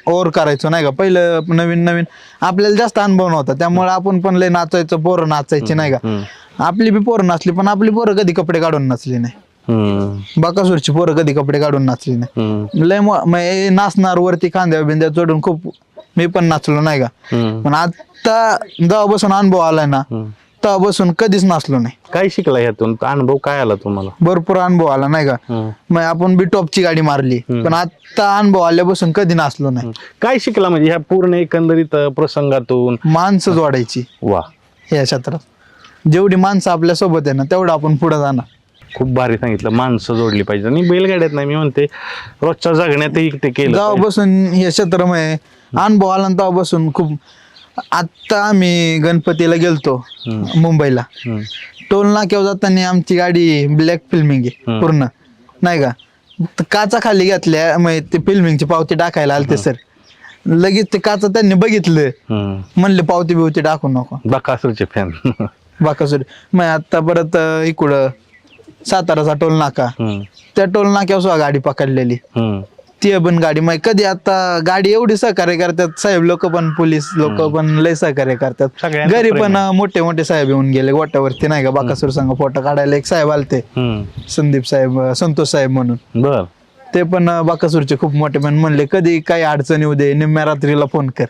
ओव्हर करायचो नाही का. पहिलं नवीन आपल्याला जास्त अनुभव नव्हता, त्यामुळे आपण पण लय नाचायचो, पोरं नाचायची नाही का. आपली बी पोरं नाचली, पण आपली पोरं कधी कपडे काढून नाचली नाही. बकासूरची पोरं कधी कपडे काढून नाचली नाही. लय नाचणार वरती खांद्या बिंद्या चढून खूप मी पण नाचलो नाही का. पण आता जेव्हा बसून अनुभव आलाय ना, तेव्हा बसून कधीच नाचलो नाही. काय शिकला यातून, अनुभव काय आला तुम्हाला? भरपूर अनुभव आला नाही का. मग आपण बी टॉपची गाडी मारली, पण आता अनुभव आल्यापासून कधी नाचलो नाही. काय शिकला म्हणजे ह्या पूर्ण एकंदरीत प्रसंगातून? माणसं जोडायची वा. या क्षेत्रात जेवढी माणसं आपल्या सोबत आहे ना तेवढं आपण पुढे जाणार. खूप भारी सांगितलं, माणसं जोडली पाहिजे आणि बैलगाड्यात नाही मी म्हणते रोजच्या जगण्यातही ते केलं जेव्हा पाहिजे. बसून हे क्षेत्रमय अनुभव आला तेव्हा बसून खूप. आता आम्ही गणपतीला गेलतो मुंबईला, हम्म. टोल नाक्यावर जाताना आमची गाडी ब्लॅक फिल्मिंग आहे पूर्ण नाही का, फक्त काचा खाली घातल्या मग ते फिल्मिंगची पावती टाकायला आलते सर, लगेच ते काचा त्यांनी बघितलं, म्हणले पावती बिवती टाकू नको. बकासूरचे फॅन. बाकासुर मग आता परत इकडं साताराचा टोल नाका, त्या टोल नाक्यावर सुद्धा गाडी पकडलेली, ती पण गाडी मग कधी आता गाडी एवढी सहकार्य करतात साहेब लोक पण, पोलीस लोक पण लय सहकार्य करतात. सगळ्यांचं घरी प्रेम पण मोठे मोठे साहेब येऊन गेले गोट्यावरती नाही का, बाकासूर संघ फोटो काढायला एक साहेब आलते, संदीप साहेब, संतोष साहेब म्हणून, बर ते पण बाकासूरचे खूप मोठे पण, म्हणले कधी काही अडचण येऊ दे निम्म्या रात्रीला फोन कर,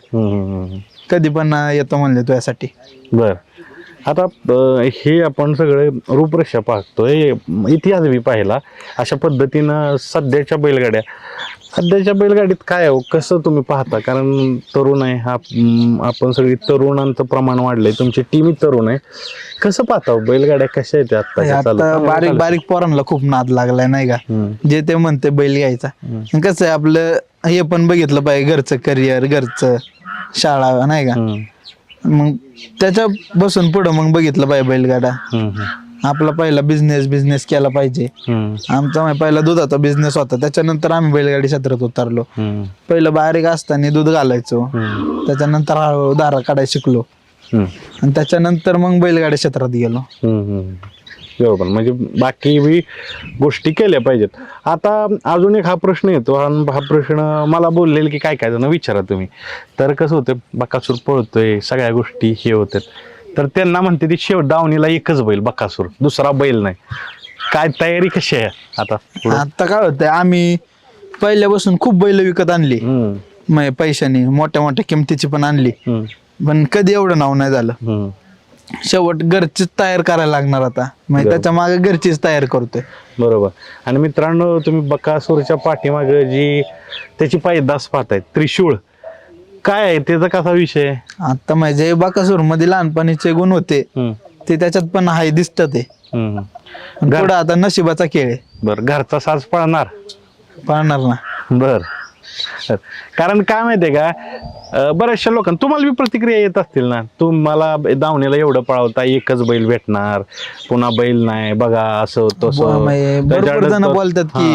कधी पण येतो म्हणले तुझ्यासाठी. बर. आता हे आपण सगळे रूपरेषा पाहतोय, इतिहास बी पाहिला अशा पद्धतीनं सध्याच्या बैलगाडीत काय हो, कसं तुम्ही पाहता? कारण तरुण आहे हा, आपण सगळी तरुणांचं प्रमाण वाढलंय, तुमची टीम तरुण आहे, कसं पाहता हो बैलगाड्या कशा आहेत आता बारीक बारीक पोरांना खूप नाद लागलाय नाही का, जे ते म्हणते बैल घ्यायचा. कसं आहे आपलं हे पण बघितलं पाहिजे, घरचं करिअर, घरचं शाळा नाही का, मग त्याच्या बसून पुढं मग बघितलं पाहिजे बैलगाडा. आपला पहिला बिझनेस केला पाहिजे. आमचा पहिला दुधाचा बिझनेस होता, त्याच्यानंतर आम्ही बैलगाडी क्षेत्रात उतरलो. पहिलं बारीक असताना दूध घालायचो, त्याच्यानंतर हळूहळू दारा काढायला शिकलो, आणि त्याच्यानंतर मग बैलगाडी क्षेत्रात गेलो. बरोबर, म्हणजे बाकी बी गोष्टी केल्या पाहिजेत. आता अजून एक हा प्रश्न येतो, हा प्रश्न मला बोललेला की काय काय जण विचारा तुम्ही, तर कसं होतं बकासूर पळतोय सगळ्या गोष्टी हे होतात, तर त्यांना म्हणते ती शेवट दावणीला एकच बैल बकासूर, दुसरा बैल नाही, काय तयारी कशी आहे आता? आता काय होतंय, आम्ही पहिल्यापासून खूप बैल विकत आणली, मग पैशाने मोठ्या मोठ्या किमतीची पण आणली, पण कधी एवढं नाव नाही झालं. शेवट घरचीच तयार करायला लागणार आता, म्हणजे त्याच्या मागे घरचीच तयार करतोय. बरोबर. आणि मित्रांनो, तुम्ही बकासूरच्या पाठीमागे जी त्याची पायदास पाहताय, त्रिशूळ, काय आहे त्याचा, कसा विषय? आता म्हणजे बकासूर मध्ये लहानपणीचे गुण होते ते त्याच्यात पण हाय दिसत ते, पुढं आता नशिबाचा खेळ आहे. बर, घरचा साज पळणार ना. बर. कारण काय माहितीये का, बऱ्याचशा लोकांना तुम्हाला बी प्रतिक्रिया येत असतील ना, तुम्हाला दावणीला एवढं पळवता एकच बैल भेटणार, पुन्हा बैल नाही बघा, असं तसं, भरपूर जण बोलतात की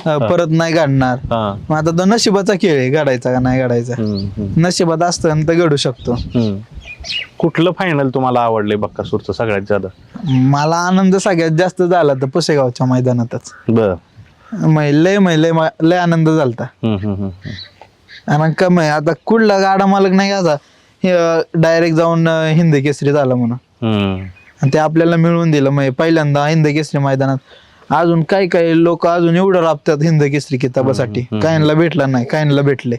परत नाही गाडणार. मग आता तो नशिबाचा खेळ आहे, गाडायचा का नाही गाडायचा, नशिबात असतं तर घडू शकतो. कुठलं फायनल तुम्हाला आवडलंय बकासूरचं सगळ्यात जादा? मला आनंद सगळ्यात जास्त झाला तर पुसेगावच्या मैदानातच. बर. लय आनंद झालता. आणि कमी आता कुठला गाडा मालक नाही घ्यायचा, डायरेक्ट जाऊन हिंद केसरी झाला म्हणून, आणि ते आपल्याला मिळवून दिलं. मग पहिल्यांदा हिंद केसरी मैदानात, अजून काही लोक अजून एवढं राबतात हिंद केसरी किताबासाठी, काहींना भेटलं नाही, काहींना भेटले,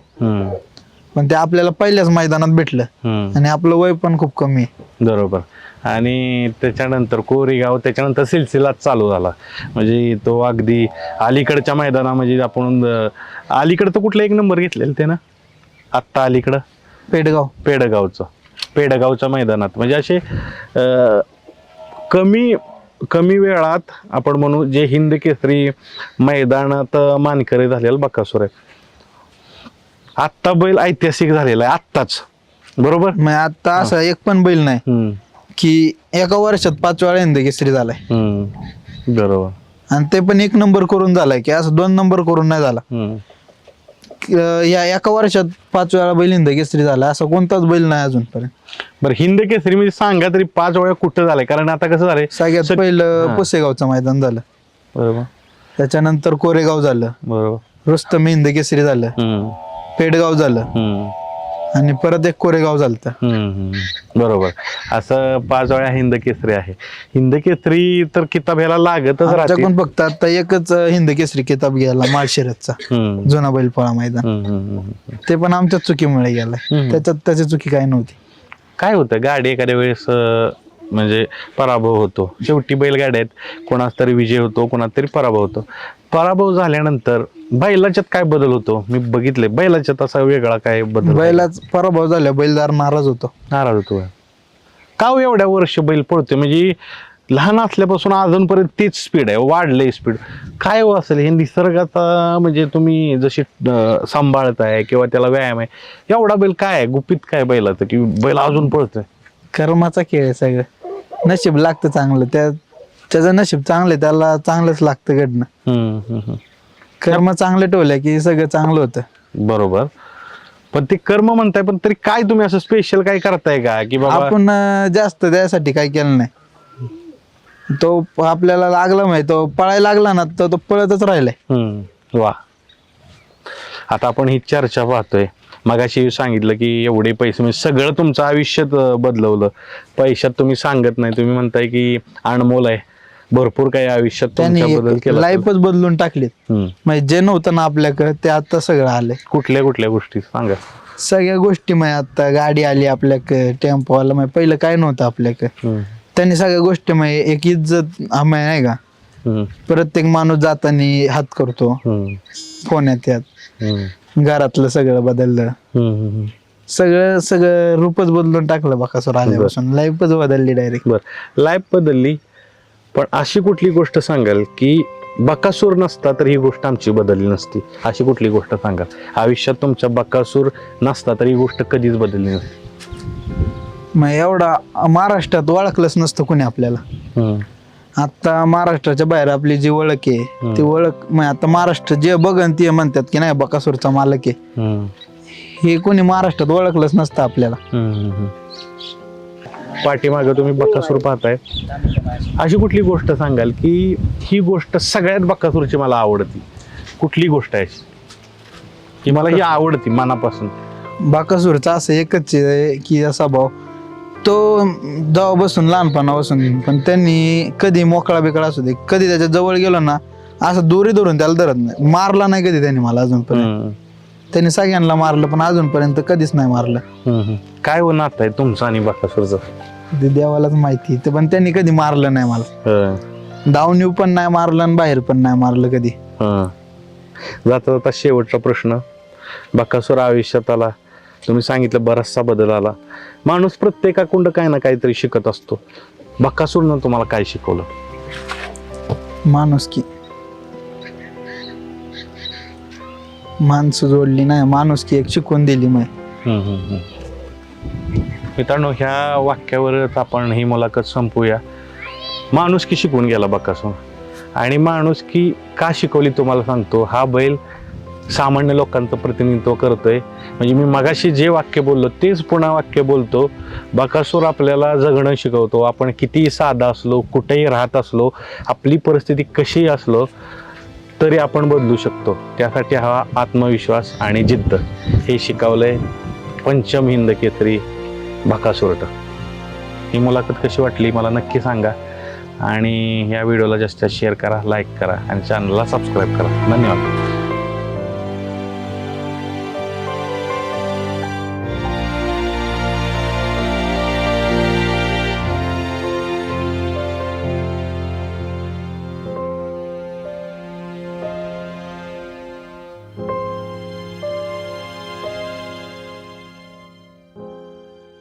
पण ते आपल्याला पहिल्याच मैदानात भेटलं, आणि आपलं वय पण खूप कमी आहे. बरोबर. आणि त्याच्यानंतर कोरेगाव, त्याच्यानंतर सिलसिला चालू झाला, म्हणजे तो अगदी अलीकडच्या मैदाना, म्हणजे आपण अलीकडं तर कुठला एक नंबर घेतलेला ते ना आत्ता अलीकडं, पेडगावच्या मैदानात, म्हणजे असे कमी वेळात आपण म्हणू जे हिंद केसरी मैदानात मानकरी झालेला बकासूर आहे. आत्ता बैल ऐतिहासिक झालेला आहे आत्ताच, बरोबर. मग आता असं एक पण बैल नाही की एका वर्षात 5 वेळा हिंद केसरी झालाय. बरोबर. आणि ते पण 1 नंबर करून झालाय, की असं 2 नंबर करून नाही झाला. या एका वर्षात 5 वेळा बैल हिंद केसरी झाला, असं कोणताच बैल नाही अजूनपर्यंत. बरं, हिंद केसरी म्हणजे सांगा तरी 5 वेळा कुठं झालंय? कारण आता कसं झालंय, सगळ्यात पहिलं पुसेगावचं मैदान झालं, बरोबर, त्याच्यानंतर कोरेगाव झालं, बरोबर, रुस्तम हिंद केसरी झालं, पेडगाव झालं, आणि परत एक कोरेगाव झालं. बरोबर. असं 5 वेळा हिंद केसरी आहे. हिंद केसरी तर किताब ह्याला लागतच राहते. पण फक्त आता एकच हिंद केसरी किताब घ्यायला माळशिरसचा जुना बैलपोळा मैदान, ते पण आमच्या चुकीमुळे गेलाय, त्याच्यात त्याची चुकी काय नव्हती. काय होतं, गाडी एखाद्या वेळेस म्हणजे पराभव होतो, शेवटी बैलगाड्या आहेत, कोणाच तरी विजय होतो, कोणात तरी पराभव होतो. पराभव झाल्यानंतर बैलाच्यात काय बदल होतो? मी बघितले बैलाच्यात असा वेगळा काय बदल? बैलाच पराभव झाला, बैलदार नाराज होतो. नाराज होतो. का हो एवढ्या वर्ष बैल पळतोय? म्हणजे लहान असल्यापासून अजूनपर्यंत तीच स्पीड आहे, वाढलंय स्पीड. काय हो असेल हे निसर्गाचा, म्हणजे तुम्ही जशी सांभाळताय किंवा त्याला व्यायाम आहे, एवढा बैल काय आहे, गुपित काय बैलाचं की बैल अजून पळतोय? कर्माचा खेळ आहे सगळं, नशीब लागतं चांगलं, त्याचं नशीब चांगलं आहे, त्याला चांगलंच लागतं घडणं. कर्म चांगलं ठेवलं की सगळं चांगलं होतं. बरोबर, पण ते कर्म म्हणताय, पण तरी काय तुम्ही असं स्पेशल काय करताय का की बाबा? आपण जास्त त्यासाठी काय केलं नाही. तो आपल्याला लागला माहिती, तो पळायला लागला ना, तो पळतच राहिलाय. वा. आता आपण ही चर्चा पाहतोय, मगाशी सांगितलं की एवढे पैसे, म्हणजे सगळं तुमचं आयुष्यात बदलवलं. पैशात तुम्ही सांगत नाही, तुम्ही म्हणताय की अनमोल आहे, भरपूर काही आयुष्यात तुमच्या बदल त्यांनी केला. लाईफच बदलून टाकलीत. म्हणजे जे नव्हतं ना आपल्याकडे ते आता सगळं आलंय. कुठल्या कुठल्या गोष्टी सांगा? सगळ्या गोष्टी माहिती, आता गाडी आली आपल्याकडे, टेम्पो आला, माहिती पहिलं काय नव्हतं आपल्याकडे. त्यांनी सगळ्या गोष्टी माहिती, एक इज्जत आम्ही नाही का, प्रत्येक माणूस जाताना हात करतो, फोन येतात, घरातलं सगळं बदललं, सगळं रूपच बदलून टाकलं बकासूर आल्यापासून. लाईफच बदलली डायरेक्ट. बरं, लाईफ बदलली, पण अशी कुठली गोष्ट सांगाल की बकासूर नसता तर ही गोष्ट आमची बदलली नसती? अशी कुठली गोष्ट सांगाल आयुष्यात तुमच्या, बकासूर नसता तर ही गोष्ट कधीच बदलली नसती? मग एवढा महाराष्ट्रात ओळखलंच नसतं कोणी आपल्याला. आता महाराष्ट्राच्या बाहेर आपली जी ओळख आहे ती ओळख, मग आता महाराष्ट्र जे बघन ते म्हणतात की नाही बकासूरचा मालक आहे. हे कोणी महाराष्ट्रात ओळखलंच नसतं आपल्याला. पाठीमागं तुम्ही बकासूर पाहताय, अशी कुठली गोष्ट सांगाल की ही गोष्ट सगळ्यात बकासूरची मला आवडती? कुठली गोष्ट आहे की मला ही आवडती मनापासून? बकासूरचा असं एकच आहे की असा भाव, तो जेव्हा बसून लहानपणापासून, पण त्यांनी कधी मोकळा बिकळा असू दे, कधी त्याच्या जवळ गेलो ना असं दोरी धरून त्याला धरत नाही, मारला नाही कधी त्यांनी मला अजूनपर्यंत. त्यांनी सगळ्यांना मारलं पण अजूनपर्यंत कधीच नाही मारलं. काय हो नातं आहे तुमचं आणि बकासूरचं? ते देवालाच माहिती, ते पण त्यांनी कधी मारलं नाही मला. दावणीव पण नाही मारलं आणि बाहेर पण नाही मारलं कधी. जाता जाता शेवटचा प्रश्न, बकासूर आयुष्यात आला, तुम्ही सांगितलं बराचसा बदल आला, माणूस प्रत्येकाकडून काय ना काहीतरी शिकत असतो. बकासूरनं तुम्हाला काय शिकवलं? माणुसकी, माणसं जोडली नाही, माणुसकी एक शिकवून दिली. मित्रांनो, ह्या वाक्यावरच आपण ही मुलाखत संपूया. माणुसकी शिकवून गेला बकासूर, आणि माणुसकी का शिकवली तुम्हाला सांगतो. हा बैल सामान्य लोकांचं प्रतिनिधित्व करतोय. म्हणजे मी मगाशी जे वाक्य बोललो तेच पुन्हा वाक्य बोलतो. बकासूर आपल्याला जगणं शिकवतो. आपण कितीही साधा असलो, कुठेही राहत असलो, आपली परिस्थिती कशीही असलो तरी आपण बदलू शकतो. त्यासाठी हा आत्मविश्वास आणि जिद्द हे शिकवलंय पंचम हिंद केसरी बकासूरट. ही मुलाखत कशी वाटली मला नक्की सांगा, आणि या व्हिडिओला जास्त शेअर करा, लाईक करा आणि चॅनलला सबस्क्राईब करा. धन्यवाद.